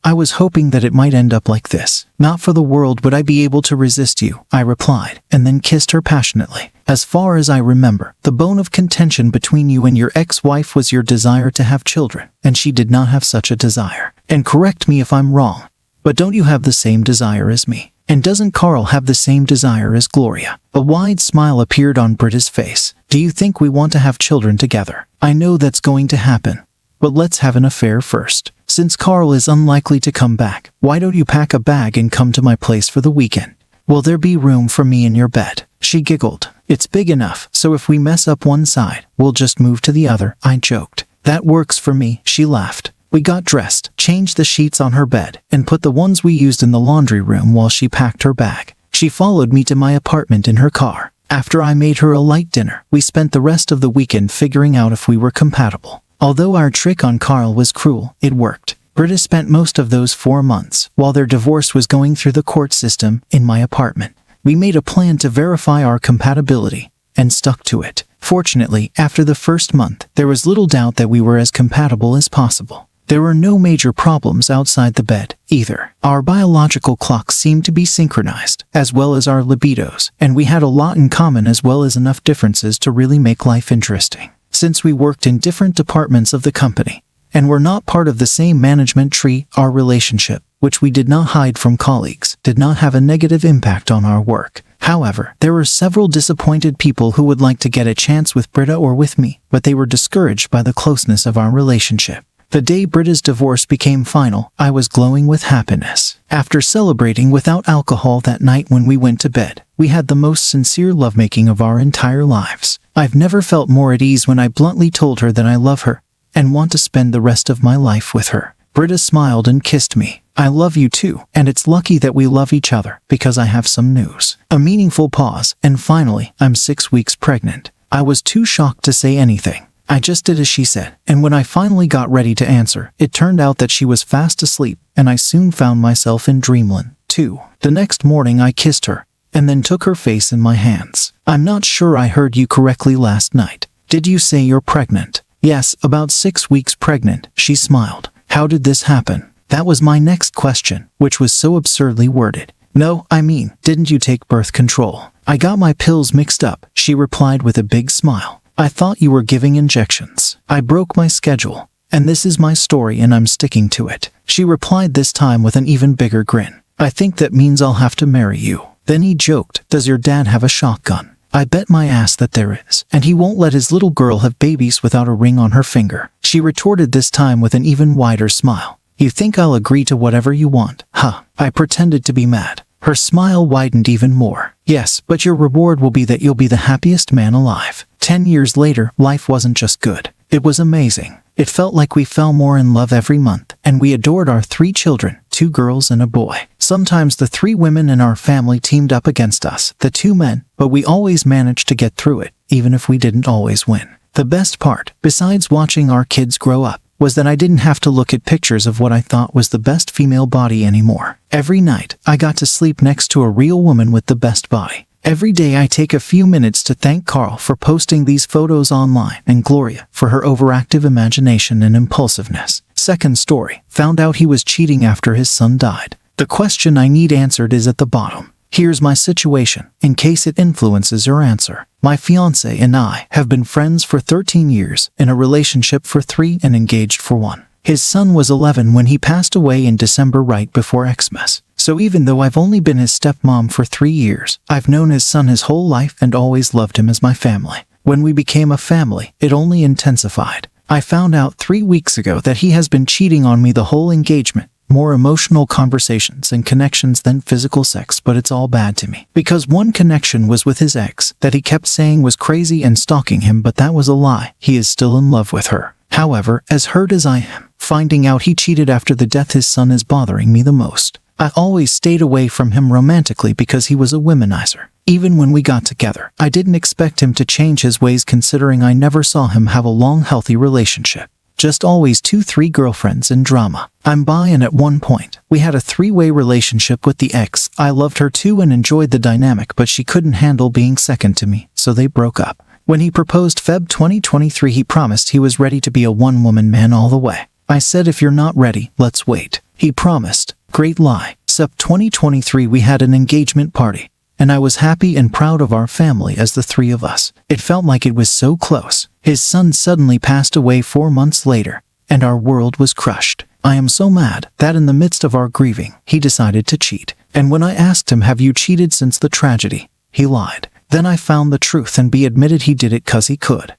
I was hoping that it might end up like this. Not for the world would I be able to resist you, I replied, and then kissed her passionately. As far as I remember, the bone of contention between you and your ex-wife was your desire to have children, and she did not have such a desire. And correct me if I'm wrong, but don't you have the same desire as me? And doesn't Carl have the same desire as Gloria? A wide smile appeared on Britta's face. Do you think we want to have children together? I know that's going to happen. But let's have an affair first. Since Carl is unlikely to come back, why don't you pack a bag and come to my place for the weekend? Will there be room for me in your bed? She giggled. It's big enough, so if we mess up one side, we'll just move to the other, I joked. That works for me, she laughed. We got dressed, changed the sheets on her bed, and put the ones we used in the laundry room while she packed her bag. She followed me to my apartment in her car. After I made her a light dinner, we spent the rest of the weekend figuring out if we were compatible. Although our trick on Carl was cruel, it worked. Britta spent most of those 4 months, while their divorce was going through the court system, in my apartment. We made a plan to verify our compatibility, and stuck to it. Fortunately, after the first month, there was little doubt that we were as compatible as possible. There were no major problems outside the bed, either. Our biological clocks seemed to be synchronized, as well as our libidos, and we had a lot in common as well as enough differences to really make life interesting. Since we worked in different departments of the company, and were not part of the same management tree, our relationship, which we did not hide from colleagues, did not have a negative impact on our work. However, there were several disappointed people who would like to get a chance with Britta or with me, but they were discouraged by the closeness of our relationship. The day Britta's divorce became final, I was glowing with happiness. After celebrating without alcohol that night when we went to bed, we had the most sincere lovemaking of our entire lives. I've never felt more at ease when I bluntly told her that I love her and want to spend the rest of my life with her. Britta smiled and kissed me. I love you too, and it's lucky that we love each other, because I have some news. A meaningful pause, and finally, I'm 6 weeks pregnant. I was too shocked to say anything. I just did as she said, and when I finally got ready to answer, it turned out that she was fast asleep, and I soon found myself in dreamland, too. The next morning I kissed her, and then took her face in my hands. I'm not sure I heard you correctly last night. Did you say you're pregnant? Yes, about 6 weeks pregnant, she smiled. How did this happen? That was my next question, which was so absurdly worded. No, I mean, didn't you take birth control? I got my pills mixed up, she replied with a big smile. I thought you were giving injections. I broke my schedule, and this is my story and I'm sticking to it. She replied this time with an even bigger grin. I think that means I'll have to marry you. Then he joked, does your dad have a shotgun? I bet my ass that there is, and he won't let his little girl have babies without a ring on her finger. She retorted this time with an even wider smile. You think I'll agree to whatever you want, huh? I pretended to be mad. Her smile widened even more. Yes, but your reward will be that you'll be the happiest man alive. 10 years later, life wasn't just good. It was amazing. It felt like we fell more in love every month, and we adored our 3 children, 2 girls and a boy. Sometimes the 3 women in our family teamed up against us, the 2 men, but we always managed to get through it, even if we didn't always win. The best part, besides watching our kids grow up, was that I didn't have to look at pictures of what I thought was the best female body anymore. Every night, I got to sleep next to a real woman with the best body. Every day I take a few minutes to thank Carl for posting these photos online and Gloria for her overactive imagination and impulsiveness. Second story, found out he was cheating after his son died. The question I need answered is at the bottom. Here's my situation, in case it influences your answer. My fiancé and I have been friends for 13 years, in a relationship for 3 and engaged for 1. His son was 11 when he passed away in December right before Xmas. So even though I've only been his stepmom for 3 years, I've known his son his whole life and always loved him as my family. When we became a family, it only intensified. I found out 3 weeks ago that he has been cheating on me the whole engagement. More emotional conversations and connections than physical sex, but it's all bad to me. Because one connection was with his ex, that he kept saying was crazy and stalking him, but that was a lie. He is still in love with her. However, as hurt as I am, finding out he cheated after the death his son is bothering me the most. I always stayed away from him romantically because he was a womanizer. Even when we got together, I didn't expect him to change his ways considering I never saw him have a long, healthy relationship. Just always 2-3 girlfriends and drama. I'm bi, and at one point, we had a 3-way relationship with the ex. I loved her too and enjoyed the dynamic, but she couldn't handle being second to me, so they broke up. When he proposed Feb 2023, he promised he was ready to be a one-woman man all the way. I said, if you're not ready, let's wait. He promised. Great lie. Sep 2023 we had an engagement party, and I was happy and proud of our family as the 3 of us. It felt like it was so close. His son suddenly passed away 4 months later, and our world was crushed. I am so mad that in the midst of our grieving, he decided to cheat. And when I asked him, have you cheated since the tragedy? He lied. Then I found the truth and admitted he did it 'cause he could.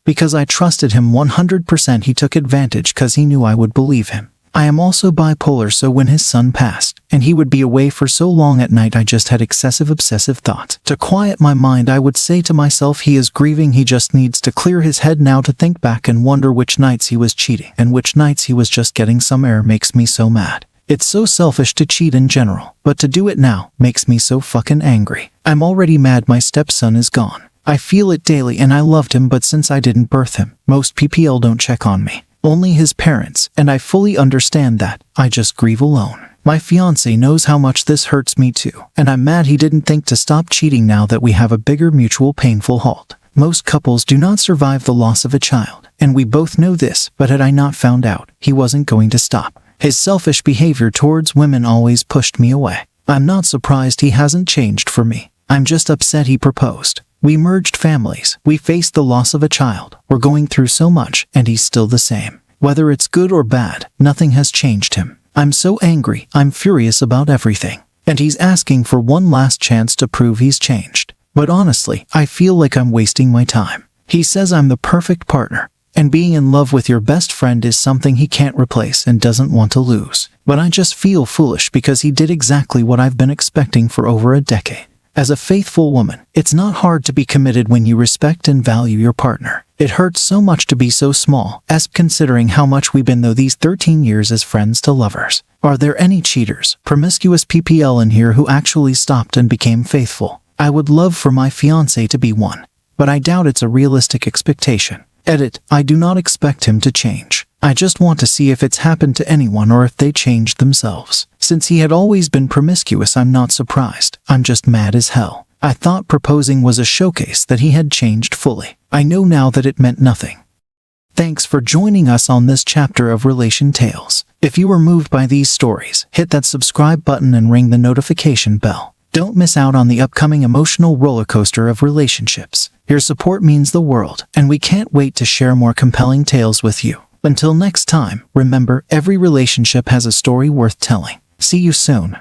Because I trusted him 100%, he took advantage 'cause he knew I would believe him. I am also bipolar, so when his son passed, and he would be away for so long at night, I just had excessive obsessive thoughts. To quiet my mind, I would say to myself, he is grieving, he just needs to clear his head now to think back and wonder which nights he was cheating and which nights he was just getting some air. Makes me so mad. It's so selfish to cheat in general, but to do it now makes me so fucking angry. I'm already mad my stepson is gone. I feel it daily and I loved him, but since I didn't birth him, most PPL don't check on me. Only his parents, and I fully understand that. I just grieve alone. My fiancé knows how much this hurts me too, and I'm mad he didn't think to stop cheating now that we have a bigger mutual painful halt. Most couples do not survive the loss of a child, and we both know this, but had I not found out, he wasn't going to stop. His selfish behavior towards women always pushed me away. I'm not surprised he hasn't changed for me. I'm just upset he proposed. We merged families, we faced the loss of a child, we're going through so much, and he's still the same. Whether it's good or bad, nothing has changed him. I'm so angry, I'm furious about everything. And he's asking for one last chance to prove he's changed. But honestly, I feel like I'm wasting my time. He says I'm the perfect partner, and being in love with your best friend is something he can't replace and doesn't want to lose. But I just feel foolish because he did exactly what I've been expecting for over a decade. As a faithful woman, it's not hard to be committed when you respect and value your partner. It hurts so much to be so small, as considering how much we've been through these 13 years as friends to lovers. Are there any cheaters, promiscuous PPL in here who actually stopped and became faithful? I would love for my fiancé to be one, but I doubt it's a realistic expectation. Edit, I do not expect him to change. I just want to see if it's happened to anyone or if they changed themselves. Since he had always been promiscuous, I'm not surprised. I'm just mad as hell. I thought proposing was a showcase that he had changed fully. I know now that it meant nothing. Thanks for joining us on this chapter of Relation Tales. If you were moved by these stories, hit that subscribe button and ring the notification bell. Don't miss out on the upcoming emotional roller coaster of relationships. Your support means the world, and we can't wait to share more compelling tales with you. Until next time, remember, every relationship has a story worth telling. See you soon.